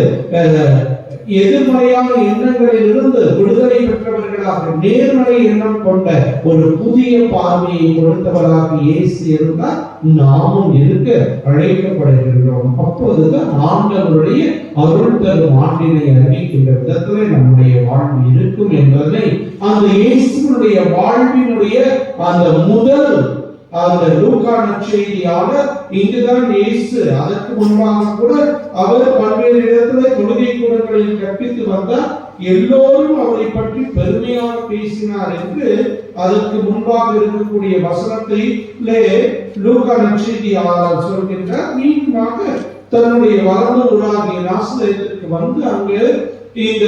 எதிர்மறையான எண்ணங்களிலிருந்து விடுதலை பெற்றவர்களாக நேர்மறை எண்ணம் கொண்ட ஒரு புதிய பார்வையை கொடுத்தவராக இயேசு இருந்தால் நாமும் இருக்க அழைக்கப்படுகின்றோம். அப்போதுதான் ஆண்டவருடைய அருள் தரும் ஆண்டினை அறிவிக்கின்ற விதத்திலே நம்முடைய வாழ்வு இருக்கும் என்பதை அந்த இயேசுடைய வாழ்வினுடைய அந்த முதல் அந்த லூக்கா நற்செய்தியாளர் இங்குதான் இயேசு அதற்கு முன்பாக கூட அவர் பல்வேறு இடத்துல தொழுகை கூடங்களில் கற்பித்து வந்தார். எல்லோரும் அவரை பற்றி பெருமையாக பேசினார் என்று அதற்கு முன்பாக இருக்கக்கூடிய வசனத்திலே லூக்கா நற்செய்தியாளர் சொல்கின்றார். மீண்டுமாக தன்னுடைய வளர்ந்த ஊராகிய நாசரேத்துக்கு வந்து அங்கு இந்த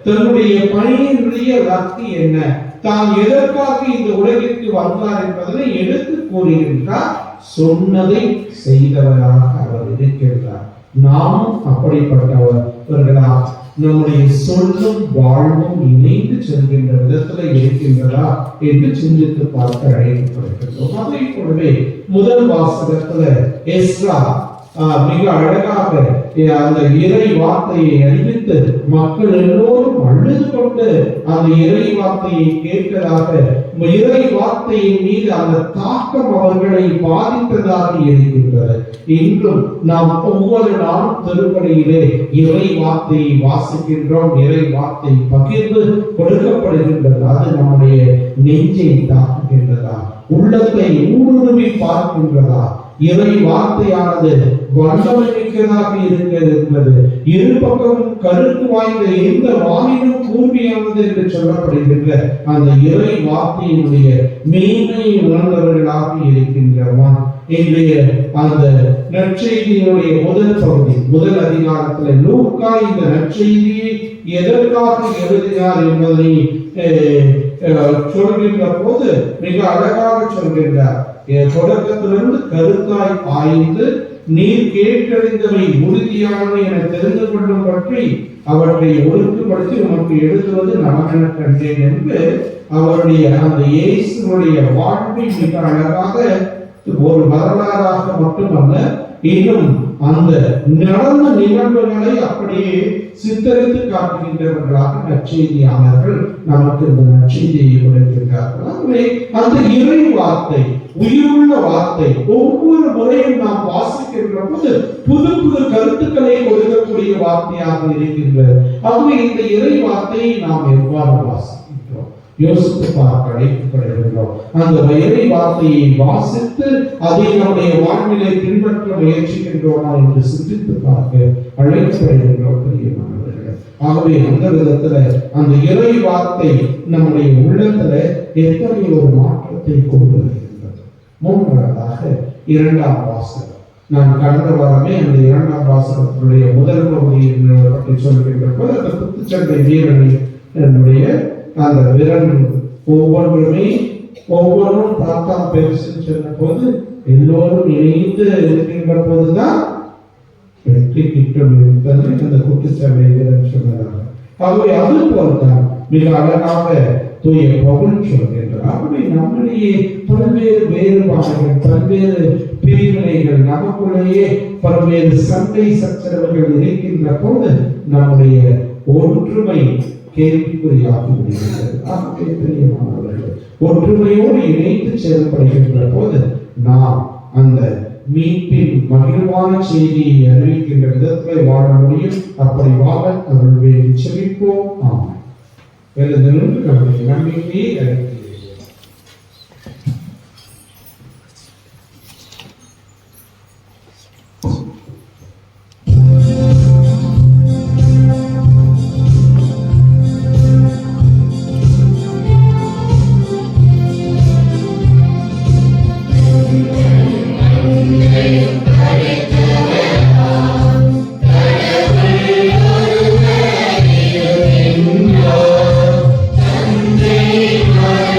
தன்னுடைய பணியினுடைய லக்கு என்ன, தான் எதற்காக இந்த உலகிற்கு வந்தார் என்பதை எடுத்து கூறுகின்றார். சொன்னதை செய்தவராக அவர் இருக்கின்றார். நாமும் அப்படிப்பட்டவர்களா, நம்முடைய சொல்லும் வாழ்வும் இணைந்து செல்கின்ற விதத்துல இருக்கின்றதா என்று சிந்தித்து பார்க்க அழைக்கப்படுகின்றோம். அதை போலவே முதல் வாசகத்துல எஸ்ரா மிக அழகாக அந்த இறை வார்த்தையை அறிவித்து மக்கள் எல்லோரும் அழுது கொண்டு அந்த இறை வார்த்தையை கேட்கதாக, இறை வார்த்தையின் மீது அந்த தாக்கம் அவர்களை பாதித்ததாக இருக்கின்றது. இன்றும் நாம் ஒவ்வொரு நாளும் திருப்பலியிலே இறை வார்த்தையை வாசிக்கின்றோம், இறை வார்த்தை பகிர்ந்து கொடுக்கப்படுகின்றது. அது நம்முடைய நெஞ்சை தாக்குகின்றதா, உள்ளத்தை ஊடுருவி பார்க்கின்றதா, இறை வார்த்தையானது வல்லமை மிக்கதாக இருக்கிறது என்பது இரு பக்கமும் கருத்து வாய்ந்த எந்த வாயிலும் கூர்மையானது என்று சொல்லப்படுகின்ற அந்த இறை வார்த்தையினுடைய மேன்மையை உணர்ந்தவர்களாக இருக்கின்றவான். இன்றைய அந்த நற்செய்தியினுடைய முதல் பகுதி, முதல் அதிகாரத்தில் லூக்கா இந்த நற்செய்தியை எதற்காக எழுதினார் என்பதை சொல்கின்ற போது மிக அழகாக சொல்கின்றார். தொடக்கத்திலிருந்து கருத்தாய் ஆய்ந்து நீர் கேட்டறிந்தவை உறுதியானவை என தெரிந்து கொள்ளும் பற்றி அவற்றை ஒழுங்குபடுத்தி உனக்கு எழுதுவது நலமென கண்டேன் என்று அவருடைய அந்த இயேசுடைய வாழ்வை மிக அழகாக ஒரு வரலாறாக மட்டுமல்ல, இன்னும் அந்த நடந்த நிகழ்வுகளை அப்படியே சித்தரித்து காட்டுகின்றவர்களாக நற்செய்தியாளர்கள் நமக்கு இந்த நற்செய்தியை கொடுக்கின்றார்கள். ஆகவே அந்த இறை வார்த்தை, உயிருள்ள வார்த்தை, ஒவ்வொரு முறையும் நாம் வாசிக்கின்ற போது புது புது கருத்துக்களை கொடுக்கக்கூடிய வார்த்தையாக இருக்கின்றது. ஆகவே இந்த இறை வார்த்தையை நாம் எவ்வாறு வாசிக்கின்றோம், யோசித்து பார்க்க அழைக்கப்படுகின்றோம். அந்த இறை வார்த்தையை வாசித்து அதை நம்முடைய வாழ்விலை பின்பற்ற முயற்சிக்கின்றோமா என்று சிந்தித்து பார்க்க அழைக்கப்படுகின்றோம் பிரியமானவர்களே. ஆகவே அந்த விதத்துல அந்த இறை வார்த்தை நம்முடைய உள்ளத்துல எத்தனை ஒரு மாற்றத்தை கொண்டு வருகின்றது. மூன்றாவதாக இரண்டாம் வாசகம். நான் கடந்த வாரமே அந்த இரண்டாம் வாசகத்தினுடைய முதல் பகுதியை பற்றி சொல்கின்ற போது அந்த குத்துச்சண்டை வீரனை அந்த விரல் ஒவ்வொன்றும் தாத்தா பெருசுன்னு சொன்ன போது எல்லோரும் இணைந்து இருக்கின்ற போதுதான் வெற்றி கிட்டும் என்பதை அந்த குத்துச்சண்டை வீரன் சொன்னதாக. ஆகவே அது போல்தான் மிக அழகாக தூய பவுல் சொல்கின்றார். அப்படி நம்முடைய பல்வேறு வேறுபாடுகள், பல்வேறு பிரிவினைகள், நமக்குள்ளேயே பல்வேறு சண்டை சச்சரவுகள் இருக்கின்ற போது நம்முடைய ஒற்றுமை கேள்விக்குறியாகி விடுகிறது. ஆகவே பிரியமானவர்களே, ஒற்றுமையோடு இணைத்து செயல்படுகின்ற போது நாம் அந்த மீட்பின் மகிழ்வான செய்தியை அறிவிக்கின்ற விதத்தில் வாழ முடியும். அப்படி வாழ அவர்களுடைய செவிப்போம். ஆமாம், எழுதணும் நம்முடைய நம்பிக்கையை அறிவிக்கிறேன். Thank you.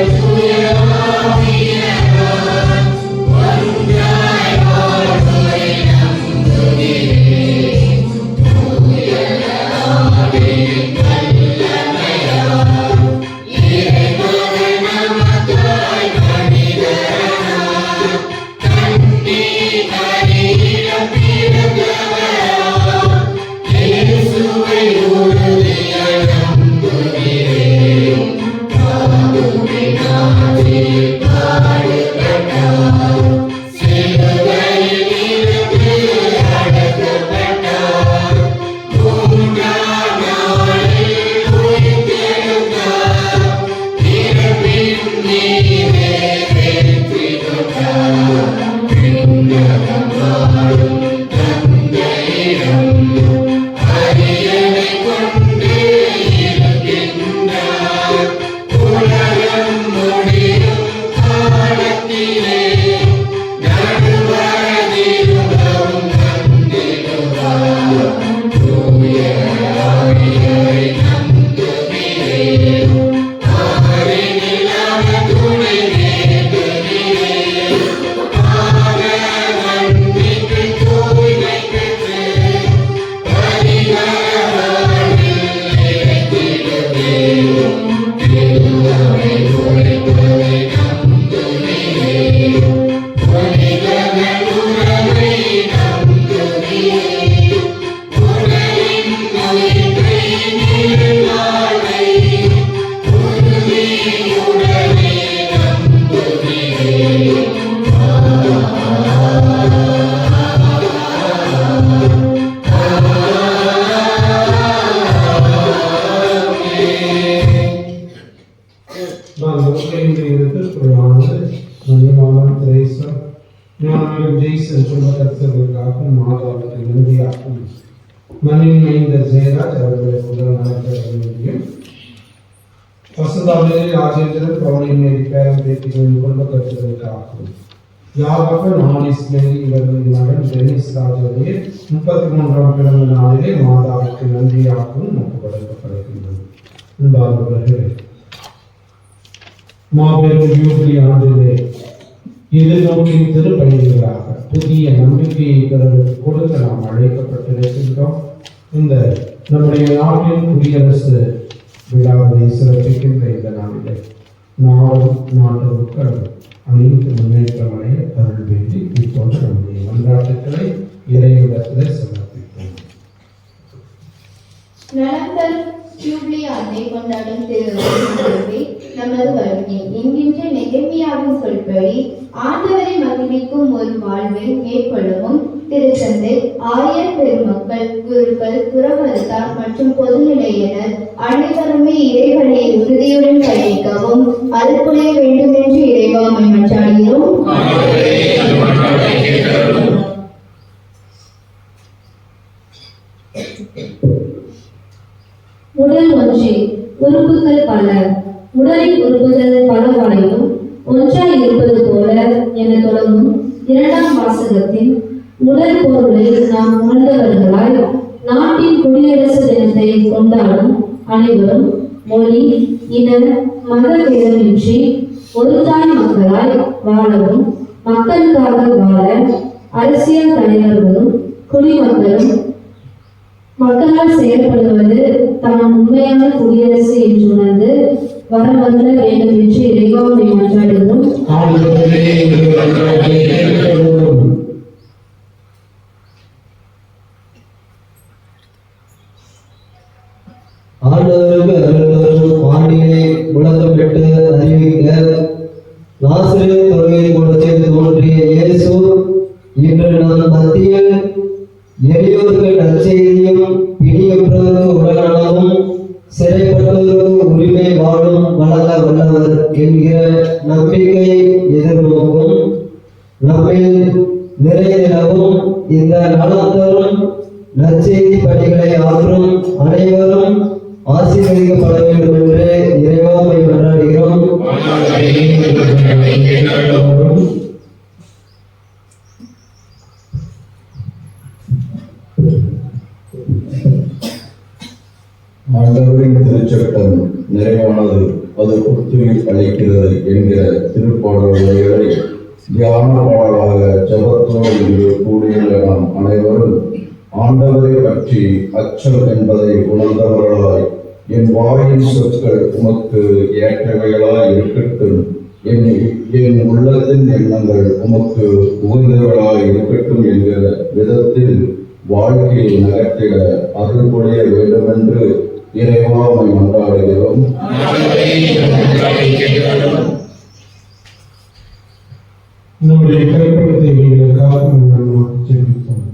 ஞானம் ஜெய்சன் குடும்பத்திற்காகவும் மாதாவுக்கு நன்றியாகும். மண்ணின் மைந்த ஜெயராஜ் அவர்களுக்கு உடல் வசந்தாவிலே ராஜேந்திரன் பவுனிமேரி பேரன் பேத்திகளின் குடும்பத்திற்காகும். யாவர்கள் நாளிஸ்மேரி இவர்களின் மகன் டெனிஸ் ராஜாவுடைய 33ஆம் பிறந்த நாளிலே மாதாவுக்கு நன்றியாகவும் ஒப்புக்கொடுக்கப்படுகின்றது. அன்பார்ந்தவர்களே, மாபெரும் யூபிலி ஆண்டிலே எதிர்நோக்கின் திருப்பணிகளாக புதிய நம்பிக்கையை கொடுக்க நாம் அழைக்கப்பட்டிருக்கின்றோம். இந்த நம்முடைய நாட்டின் குடியரசு விழாவை சிறப்பிக்கின்ற இந்த நாளிலே நாடும் நாட்டு மக்கள் அனைத்து முன்னேற்றங்களை அருள் வேண்டி இப்போது நம்முடைய மன்றாட்டுக்களை இறைவிடத்திலே சமர்ப்பிப்போம். நலம்பெறும் ஜூபிலி ஆண்டை கொண்டாடும் திருவிழாவை நமது வருகை என்கின்ற நெகேமியாவின் சொல்படி ஆண்டவரை மகிழ்விக்கும் ஒரு வாழ்வை மேற்கொள்ளவும் திருச்சந்தை, ஆயர் பெருமக்கள், குருக்கள், புறவரத்தார் மற்றும் பொதுநிலையினர் அனைவருமே இறைவனை உறுதியுடன் பயணிக்கவும் அருள்புரிய வேண்டும் என்று இறைவாமை மன்றாடுகிறோம். உடல் ஒன்றே உறுப்புகள் பல, உடலின் உறுப்புகள் பலவாயினும் ஒன்றாய் இருப்பது போல என தொடங்கும் 2ஆம் வாசகத்தின் முதல் பொருளை நாம் உணர்ந்தவர்களாய் நாட்டின் குடியரசு தினத்தை கொண்டாடும் அனைவரும் மொழி, இன, மத பேதமின்றி ஒரு தாய் மக்களாய் வாழவும், மக்களுக்காக வாழ அரசியல் தலைவர்களும் குடிமக்களும் மக்களால் செயல்படுவது தான் உண்மையான குடியரசு என்று உணர்ந்து வரவல்ல வேண்டும் என்று இறைவாமை மன்றாடுகிறோம். ஆண்டவருக்கு அருள்தரும் வானிலை முழக்கமிட்டு அறிவிக்க, நாசரேத் தொழுகை கூடத்தில் தோன்றிய இயேசு இன்று நம் மத்தியில் எளியோருக்கு நற்செய்தியும், பிணியற்றோருக்கு உடல்நலமும், சிறைப்பட்டோருக்கு உரிமை வாழும் வழங்க வல்லவர் என்கிற நம்பிக்கை எதிர்நோக்கும் நம்மில் நிறைநிலவும் இந்த நலத்தரும் நற்செய்தி பணிகளை ஆற்றும் அனைவரும் ஆசீர்வதிக்கப்பட வேண்டும் என்று இறைவாமை மன்றாடுகிறோம். ஆண்டவரின் திருச்சட்டம் நிறைவானது, அது புத்துயிர் அளிக்கிறது என்கிற திருப்பாடல் வரிகளை தியான பாடலாக ஜபத்தோடு கூடியுள்ள நாம் அனைவரும் ஆண்டவரை பற்றி அச்சம் என்பதை உணர்ந்தவர்களாய், என் வாயின் சொற்கள் உமக்கு ஏற்றவைகளாய் இருக்கட்டும், என் உள்ளத்தின் எண்ணங்கள் உமக்கு உகந்தவர்களாய் இருக்கட்டும் என்கிற விதத்தில் வாழ்க்கையை நகர்த்திட அருள் புரிய வேண்டும் என்று இறைவாமை மன்றாடுகிறோம். நம்முடைய கைப்பற்றத்தை எங்களுக்காக ஜெபிப்போம்.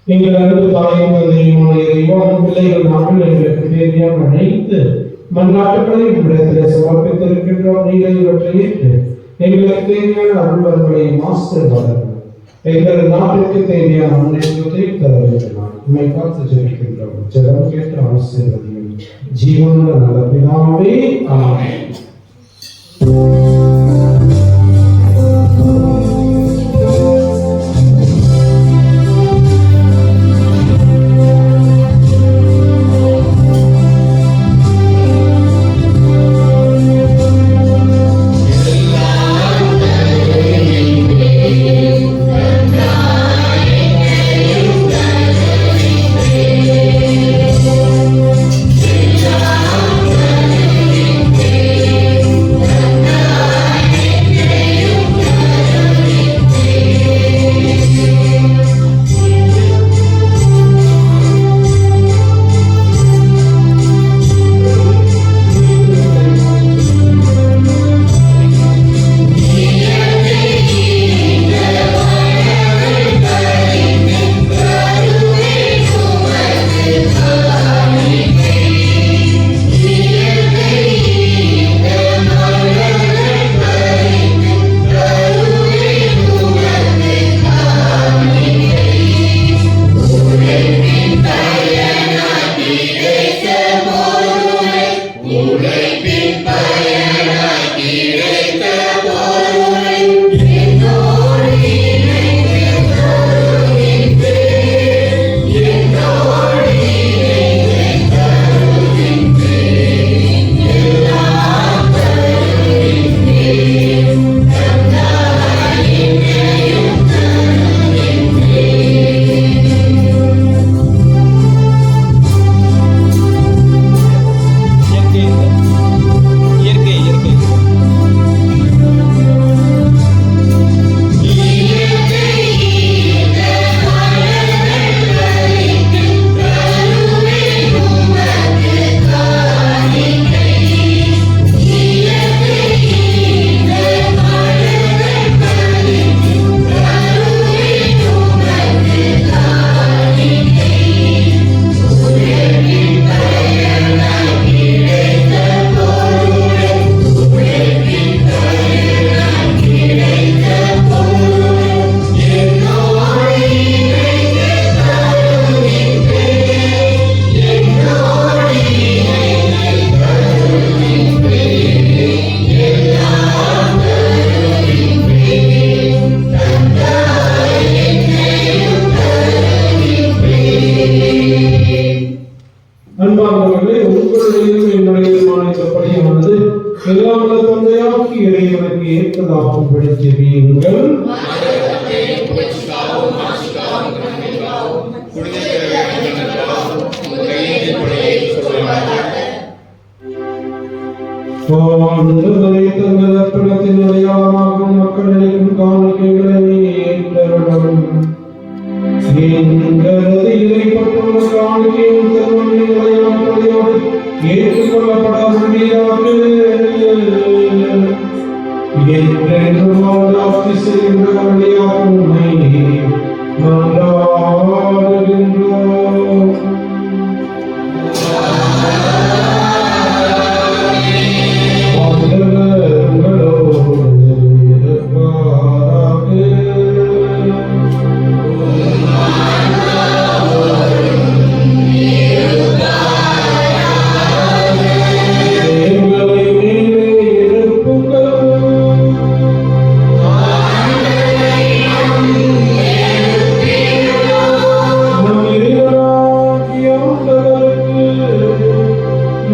எங்கள் அன்பு தாயும் தந்தையுமான இறைவா, பிள்ளைகள் நாங்கள் எங்களுக்கு தேவையான அனைத்து மன்றாட்டுகளை உங்களிடத்தில் சமர்ப்பித்திருக்கின்றோம். நீங்கள் இவற்றை ஏற்று எங்களுக்கு தேவையான அருள்வர்களையும் ஆசீர்வாதங்கள், எங்கள் நாட்டிற்கு தேவையான முன்னேற்றத்தை தர வேண்டும். உண்மை பார்த்து ஜெபிக்கின்றோம். ஜெபம் கேட்டு ஆசீர்வதியும் ஜீவனுள்ள நல்ல பிதாவே, ஆமென். Amen. நீங்கள் ஆண்டவரே, தங்கள் அர்ப்பணத்தின் அடையாளமாகும் மக்களின் காணிக்கைகளை ஏற்றருளும். எங்களது இறைப்பற்றுள்ள காணிக்கையின் தன்மைகளை அப்படியோடு ஏற்றுக்கொள்ளப்படாதபடியாக என்றென்றும் ஆட்சி செய்கின்ற வழியாக உம்மை மன்றாடுகின்றோம்.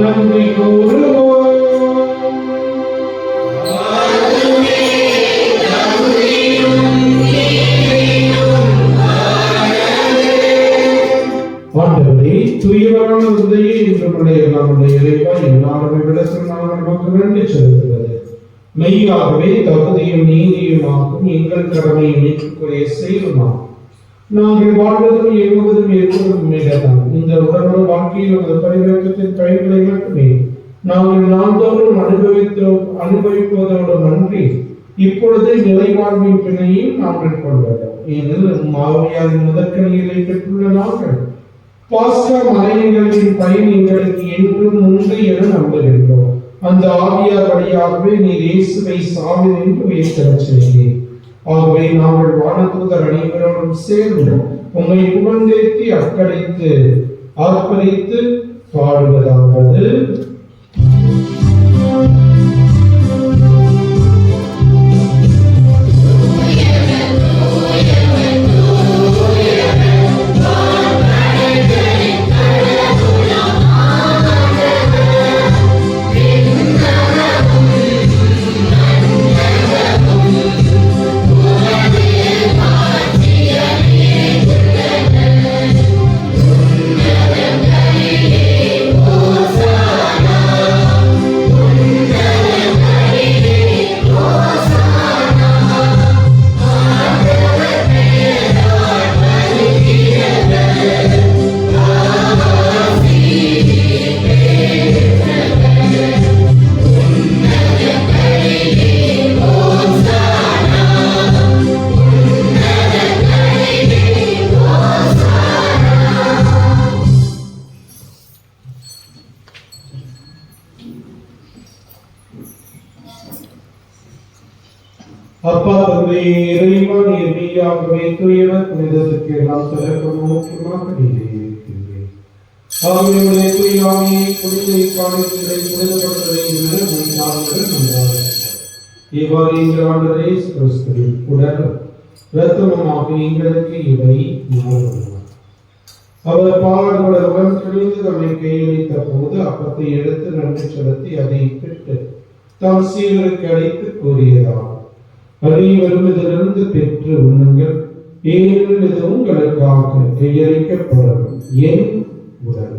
நன்றி கூறுவோம். ஆண்டவரே, தூயவரான உதவியை இன்றுடைய நம்முடைய இறைவா எல்லாருமே விடத்தில் நாங்கள் நமக்கு நன்றி செலுத்துவது மெய்யாகவே தகுதியும் நீதியுமாகும் எங்கள் கடமையை நீக்கக்கூடிய செயலுமாகும். நாங்கள் வாழ்வதும் எழுவதும் இருப்பதும் மிகதான் இந்த உடனோடு வாழ்க்கையில் நமது பரிவர்த்தத்தின் பயன்களை மட்டுமே நாங்கள் நாள்தோறும் அனுபவிப்பதோடு நன்றி இப்பொழுது நிலைவாழ்வின் பிணையும் நாங்கள் கொள்வதோம். ஏனெனில் மாவியாரின் முதற்கணிகளை பெற்றுள்ள நாங்கள் பாஸ்கா மலையங்களின் பயன் எங்களுக்கு என்றும் உண்டு என நம்புகின்றோம். அந்த ஆவியார் வழியாகவே நீர் இயேசுவை சாவில் என்று உயிர்த்தெழச் செய்தீர். ஆகவே நாங்கள் வானதூதர் அனைவரோடும் சேர்ந்து உம்மை புகழ்ந்தேத்தி அர்ப்பணித்து பாடுவதாவது: அப்பா தந்தை இறைவா, நீர் மெய்யாகவே தூயவர், புனிதத்துக்கு எல்லாம் திறக்கும் முக்கியமாக நீரே இருக்கின்றீர். ஆகவே உடைய தூயாமையை புனித காணிக்கைகளை புனிதப்படுத்துவதை இவ்வாறு எங்கள் ஆண்டவர் இயேசு கிறிஸ்துவின் உடல் இரத்தமாக எங்களுக்கு இவை மாறுபடுவார். அவர் பாடுபடுவன் கிழிந்து தம்மை கையளித்த போது அப்பத்தை எடுத்து நன்றி செலுத்தி அதை பெற்று தம் சீடருக்கு அழைத்து கூறியதாம்: அனைவரும் இதிலிருந்து பெற்று உண்ணுங்கள், ஏனெனில் இது உங்களுக்காக கையளிக்கப்படும் என் உடல்.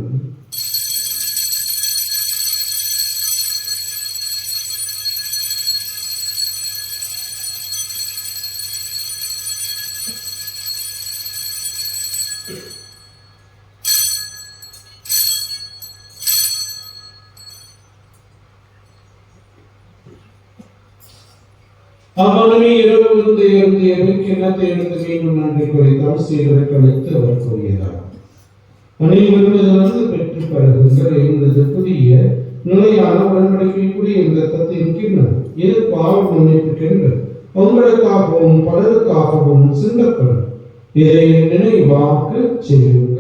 அவனுமே இரவு கிண்ணத்தை எடுத்து மீண்டும் நன்றி குறித்தால் சீடருக்கு அழைத்து அவர் கூறியதார்: அனைவரும் இதிலிருந்து பெற்று பருகுங்கள், எங்களது புதிய நிலையான உடன்படிக்கைக்குரிய இந்த இரத்தத்தின் கிண்ணம். இது பாவ மன்னிப்புக்கென்று உங்களுக்காகவும் பலருக்காகவும் சிந்தப்படும். இதை நினைவாக செய்யுங்கள்.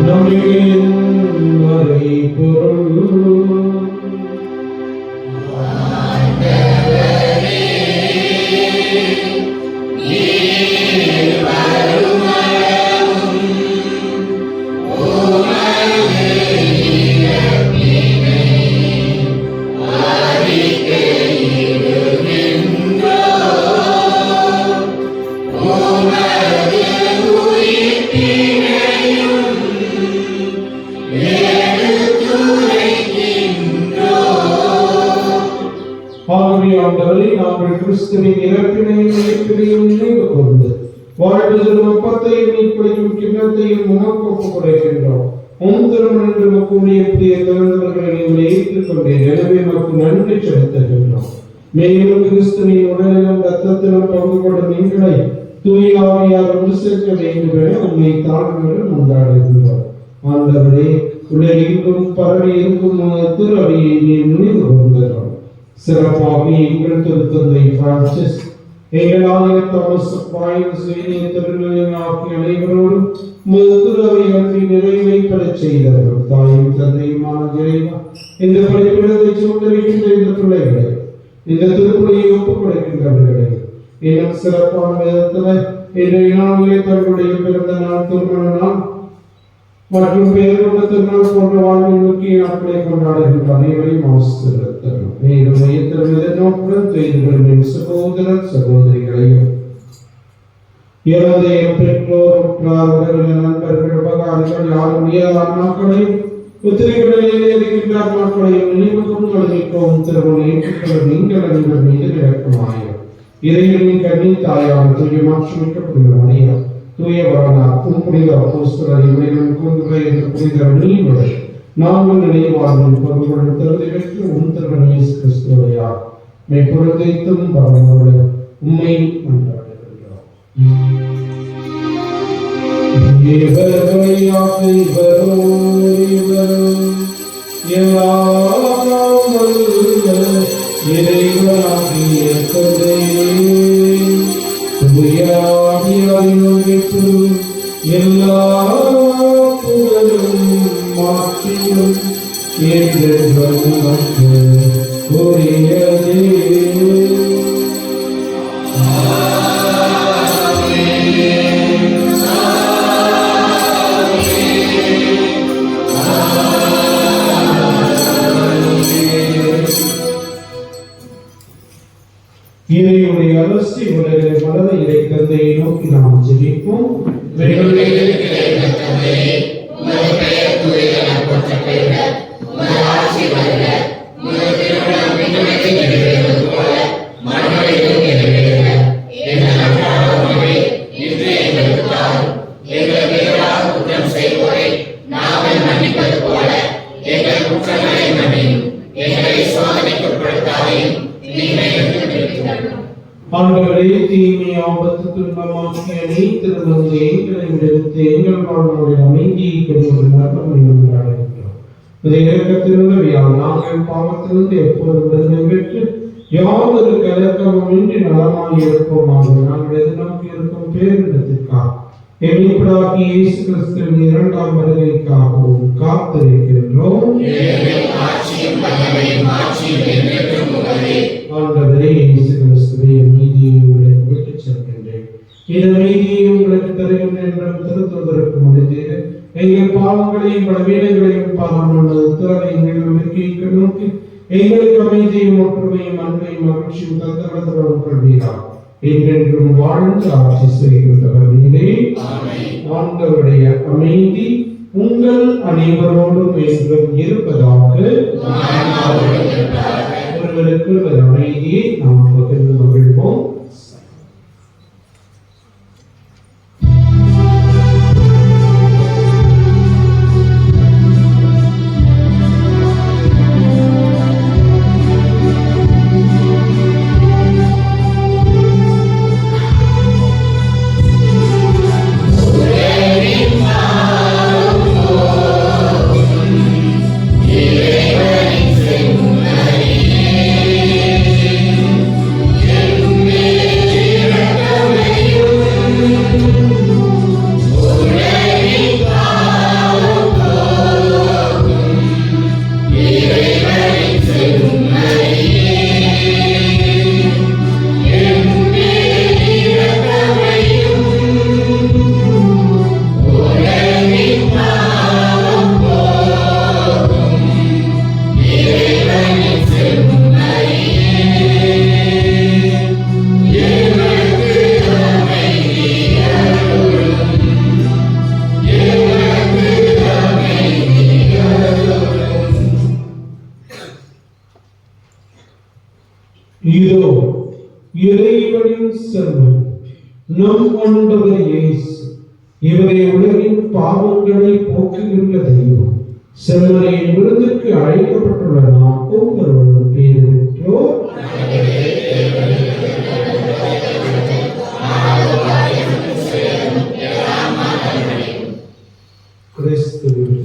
நம்பிக்கையின் மறைபொருள் ஆகவே நாங்கள் கிறிஸ்துவின் இறப்பினையும் உயிர்ப்பினையும் நினைவு கூர்ந்து வாழ்வதற்கு அப்பத்தையும் மீட்பையும் கிண்ணத்தையும் உமக்கு ஒப்புக் கொடுக்கின்றோம். திருமணம் என்று மக்களுடைய புதிய திறந்தவர்களை நீங்கள் ஏற்றுக்கொண்டேன். எனவே நமக்கு நன்றி செலுத்துகின்றோம். மேலும் கிறிஸ்துவின் உடலிலும் ரத்தத்திலும் பங்கு கொள்ளும் எங்களை தூய ஆவியார் ஒன்று சேர்க்க வேண்டும் என உண்மை தாழ்வுடன் கொண்டாடுகின்றோம். ஆண்டவரே, உலகெங்கும் பரவி இருக்கும் திரு அவையை நினைவு கூர்ந்தோம். சிறப்பாக எங்கள் திருத்தந்தை பிரான்சிஸ், எங்கள் ஆயர் தாமஸ் திருநிலையம் ஆகிய அனைவரோடும் திரு அவை அன்றி நிறைவை பெறச் செய்தவர்கள் தாயும் தந்தையுமான இறைவா, இந்த படைப்பிடத்தை சுமந்திருக்கின்ற இந்த பிள்ளைகளை, இந்த திருப்பணியை ஒப்புக் கொடுக்கின்றவர்களை இன்னும் சிறப்பான விதத்தில் இன்றைய நாளிலே தங்களுடைய பிறந்த நாள், திருமண நாள் மற்றும் பெயர் கொண்ட திருநாள் போன்ற வாழ்வின் முக்கிய நாட்களை கொண்டாடுகின்ற அனைவரையும் ஆசீர்வதித்தரும். மேலும் நோக்குடன் செய்துகளின் சகோதரர் சகோதரிகளையும் இறந்தைய பெற்றோர், உற்றார், உறவினர், நண்பர்கள், உபகாரிகள் யாரும் முடியாத நாட்களையும் புத்திரிகளிலே இருக்கின்ற நாட்களையும் நினைவு கொண்டு அளிக்கவும் திருமணம் ஏற்றுக்கொள்ள நீங்கள் அனைவர் மீது இறக்கமாயும் இறைவனின் கண்ணி தாயான தூய மாற்றமிக்கப்படுகிற மரியா, தூய வரலாறு புனித அப்போஸ்தலர் இவரின் கூறுகளை என்று புனித நீங்களை நாங்கள் நினைவாழ்வில் பொருள்களும் திறந்து பெற்று திருமணம் இயேசு கிறிஸ்துவையார் மெய்ப்பொருளைத்தும் பரவோடு உண்மை கொண்டாடுகின்றோம். எல்லா புகழும் மாற்றியும் இறைவனுடைய அரசி உலகில் மலர இறை தந்தையை நோக்கி நாம் ஜெபிப்போம். ஆண்டவரே, தீமை ஆபத்து துன்பமாகிய நீத்திருந்த எங்களை விடுவித்து எங்கள் வாழ்வுடைய அமைதியை கொண்டு நற்பணியாடுகின்றோம். இறக்கத்திருந்தவையால் நாங்கள் பாவத்திலிருந்து எப்போதும் விடுதலை பெற்று யாவொரு கலக்கமுமின்றி நலமாய் இருப்போமாக நாங்கள் எதிர்நோக்கி இருக்கும் பேரிடத்திற்காக எளிப்படாகி இயேசு கிறிஸ்துவின் இரண்டாம் வருகைக்காகவும் காத்திருக்கின்றோம். ஆண்டவரே, இயேசு கிறிஸ்துவை நீதியை உங்களுக்கு விட்டுச் செல்கின்றேன். இந்த நீதியை உங்களுக்கு தருகின்றேன் என்றும் திருத்துவதற்கு முடிந்தது. எங்கள் பாவங்களையும் பலவீனங்களையும் பாராமல் திறமையை நோக்கி எங்களுக்கு அமைதியும் ஒற்றுமையும் அன்பையும் மகிழ்ச்சியும் தந்தவர்களுடன் கொள்வீராக. என்றென்றும் வாழ்ந்து ஆட்சி செய்கின்றவர் நீரே. ஆண்டவருடைய அமைதி உங்கள் அனைவரோடும் என்றும் இருப்பதாக. ஒருவருக்கு ஒரு அமைதியை நாம் பகிர்ந்து மகிழ்வோம். Yeah. இதோ இறைவனின் செல்வம் நம் ஆண்டவர் இயேசு, இவரை உலகின் பாவங்களை போக்குகின்ற தெய்வம். செம்மறியின் விருதுக்கு அழைக்கப்பட்டுள்ள நாம் ஒவ்வொருவரும் பேர் பெற்றோர். கிறிஸ்துவின்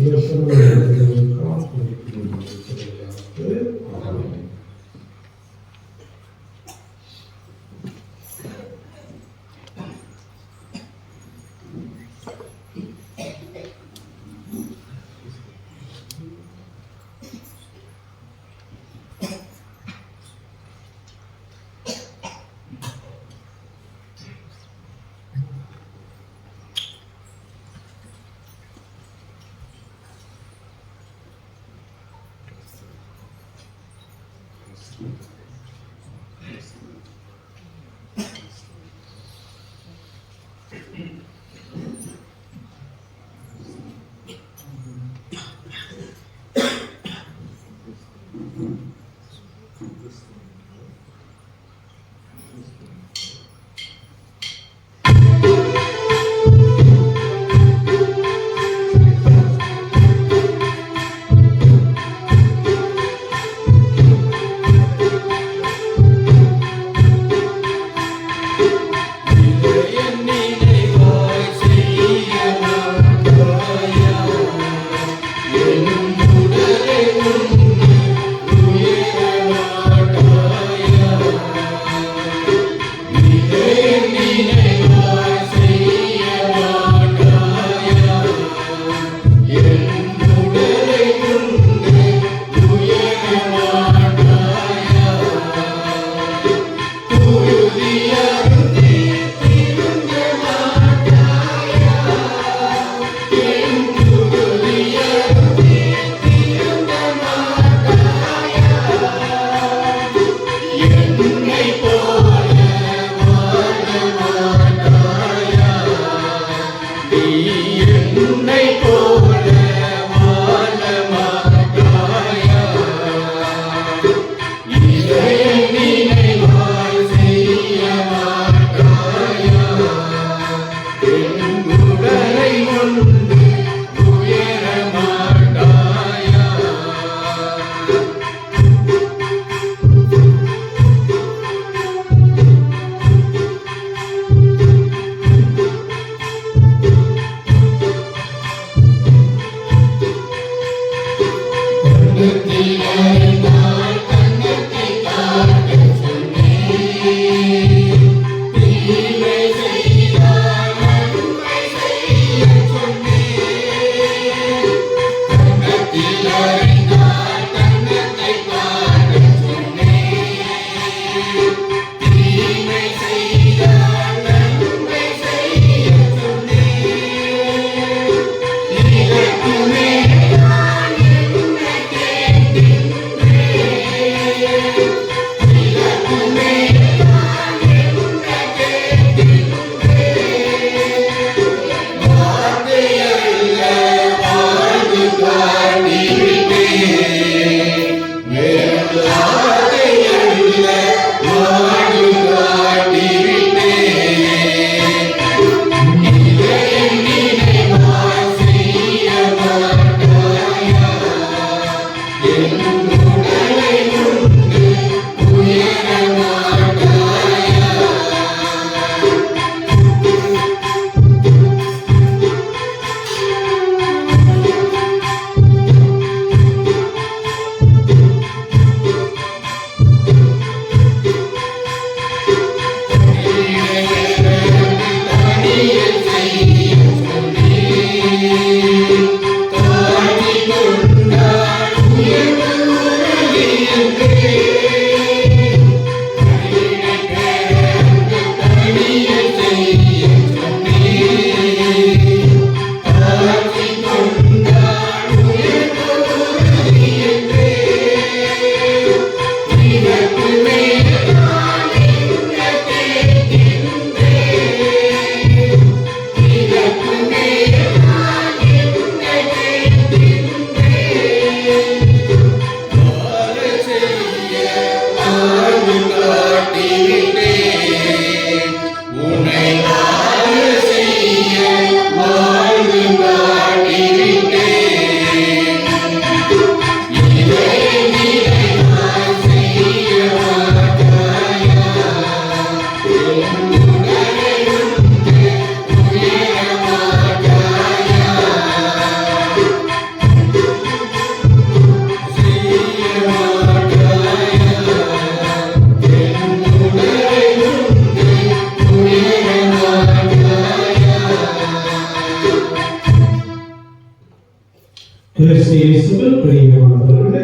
கிறிஸ்து இயேசுவில் பிரியமானவர்களே,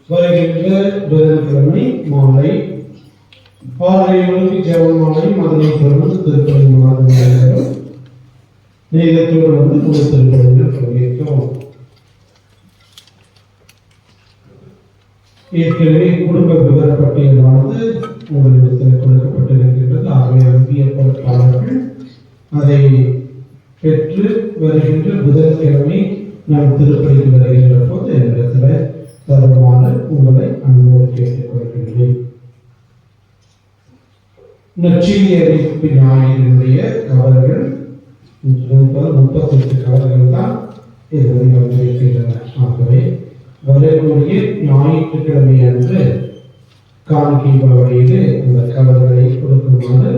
வருகின்ற புதன்கிழமை மாலை 6:30 மணிக்கு ஜெபமாலையும் அதனை தொடர்ந்து திருப்பதி மாதம் நேரத்தோடு வந்து முழு திருப்பதியில் பங்கேற்கவும். ஏற்கனவே குடும்ப விவர பட்டியலானது உங்களிடத்தில் கொடுக்கப்பட்டிருக்கின்றது. ஆகவே அன்பிய பொறுப்பாளர்கள் அதை பெற்று வருகின்ற புதன்கிழமை நாம் திருப்பதிக்கு வருகின்ற போது என்னிடத்தில் தருமாறு உங்களை அன்போடு கேட்டுக் கொள்கின்றேன். நற்செய்தி அறிவிப்பு ஞாயிறினுடைய கவர்கள் 38 கவர்கள் தான் இதனை வந்திருக்கின்றன. ஆகவே வரக்கூடிய ஞாயிற்றுக்கிழமை அன்று காணிக்கை பவனியிலே அந்த கவர்களை கொடுக்குமாறு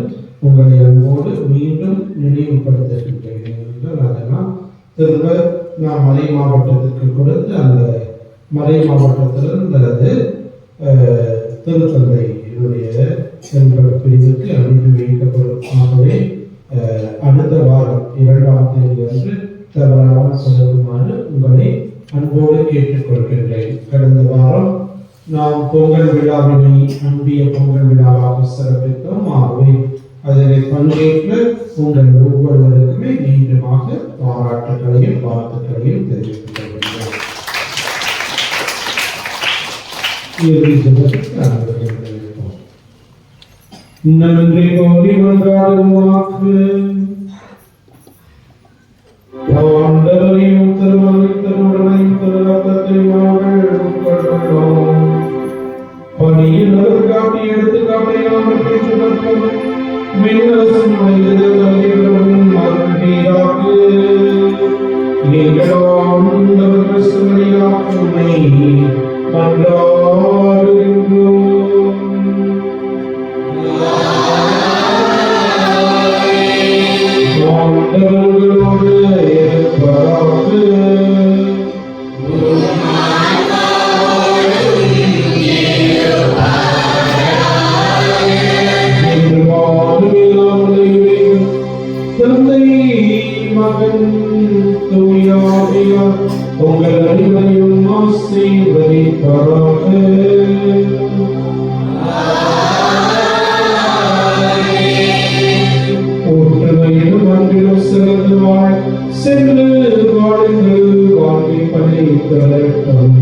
உங்களை அன்போடு மீண்டும் நினைவுபடுத்துகின்றேன். அதெல்லாம் திரும்ப நாம் மலை மாவட்டத்திற்கு கொடுத்து அந்த மலை மாவட்டத்திலிருந்து அது திருத்தந்தை என்ற பிரிவுக்கு அனுப்பி வைக்கப்படும். ஆகவே அடுத்த வாரம் 2ஆம் தேதி அன்று தவறாமல் செலுத்துமாறு உங்களை அன்போடு கேட்டுக்கொள்கின்றேன். கடந்த வாரம் நாம் பொங்கல் விழாவினை அன்பிய பொங்கல் விழாவாக சிறப்பித்தோம். ஆகவே அதிலே பங்கேற்று உங்கள் ஒவ்வொருவருக்குமே மீண்டுமாக பாராட்டுகளையும் வாழ்த்துக்களையும் தெரிவித்துக் கொள்கின்றோம். நன்றி கோரி மன்றாடுவாக்கு. ஆண்டவரையும் திருமணத்தையும் திருரத்தத்தையும் உட்கொள்கிறோம். பணியில் அவர் காட்டி எடுத்துக்காட்டை நாம் பெற்றுக்கொள்கிறோம். மின்னரசும் மனிதர்களும் அருள்வீராக்கு. நீங்களாம் ஆண்டவர் கிறிஸ்துவினாக உம்மை மன்றாடுகின்றோம். ஆண்டவர்களோடு இருப்பாராக. தந்தை மகன் தூயாவியார் உங்கள் அனைவரையும் ஆசீர்வதிப்பாராக. ஒற்றுமையிலும் அன்பிலும் சிறந்து வாழ் சென்று வாழுங்கள். வாழ்க்கை பணி தொடரட்டும்.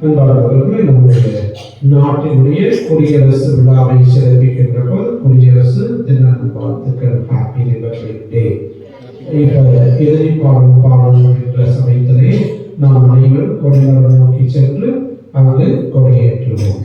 அன்பானவர்களே, நம்முடைய நாட்டினுடைய குடியரசு விழாவை சிறப்பிக்கின்ற போது குடியரசு தின வாழ்த்துக்கள். ஹாப்பி ரிபப்ளிக் டே. எதிர்ப்பாளர் பாடல் என்ற சமயத்திலே நாம் அனைவரும் கொடிமரம் நோக்கி சென்று அங்கு கொடியேற்றுவோம்.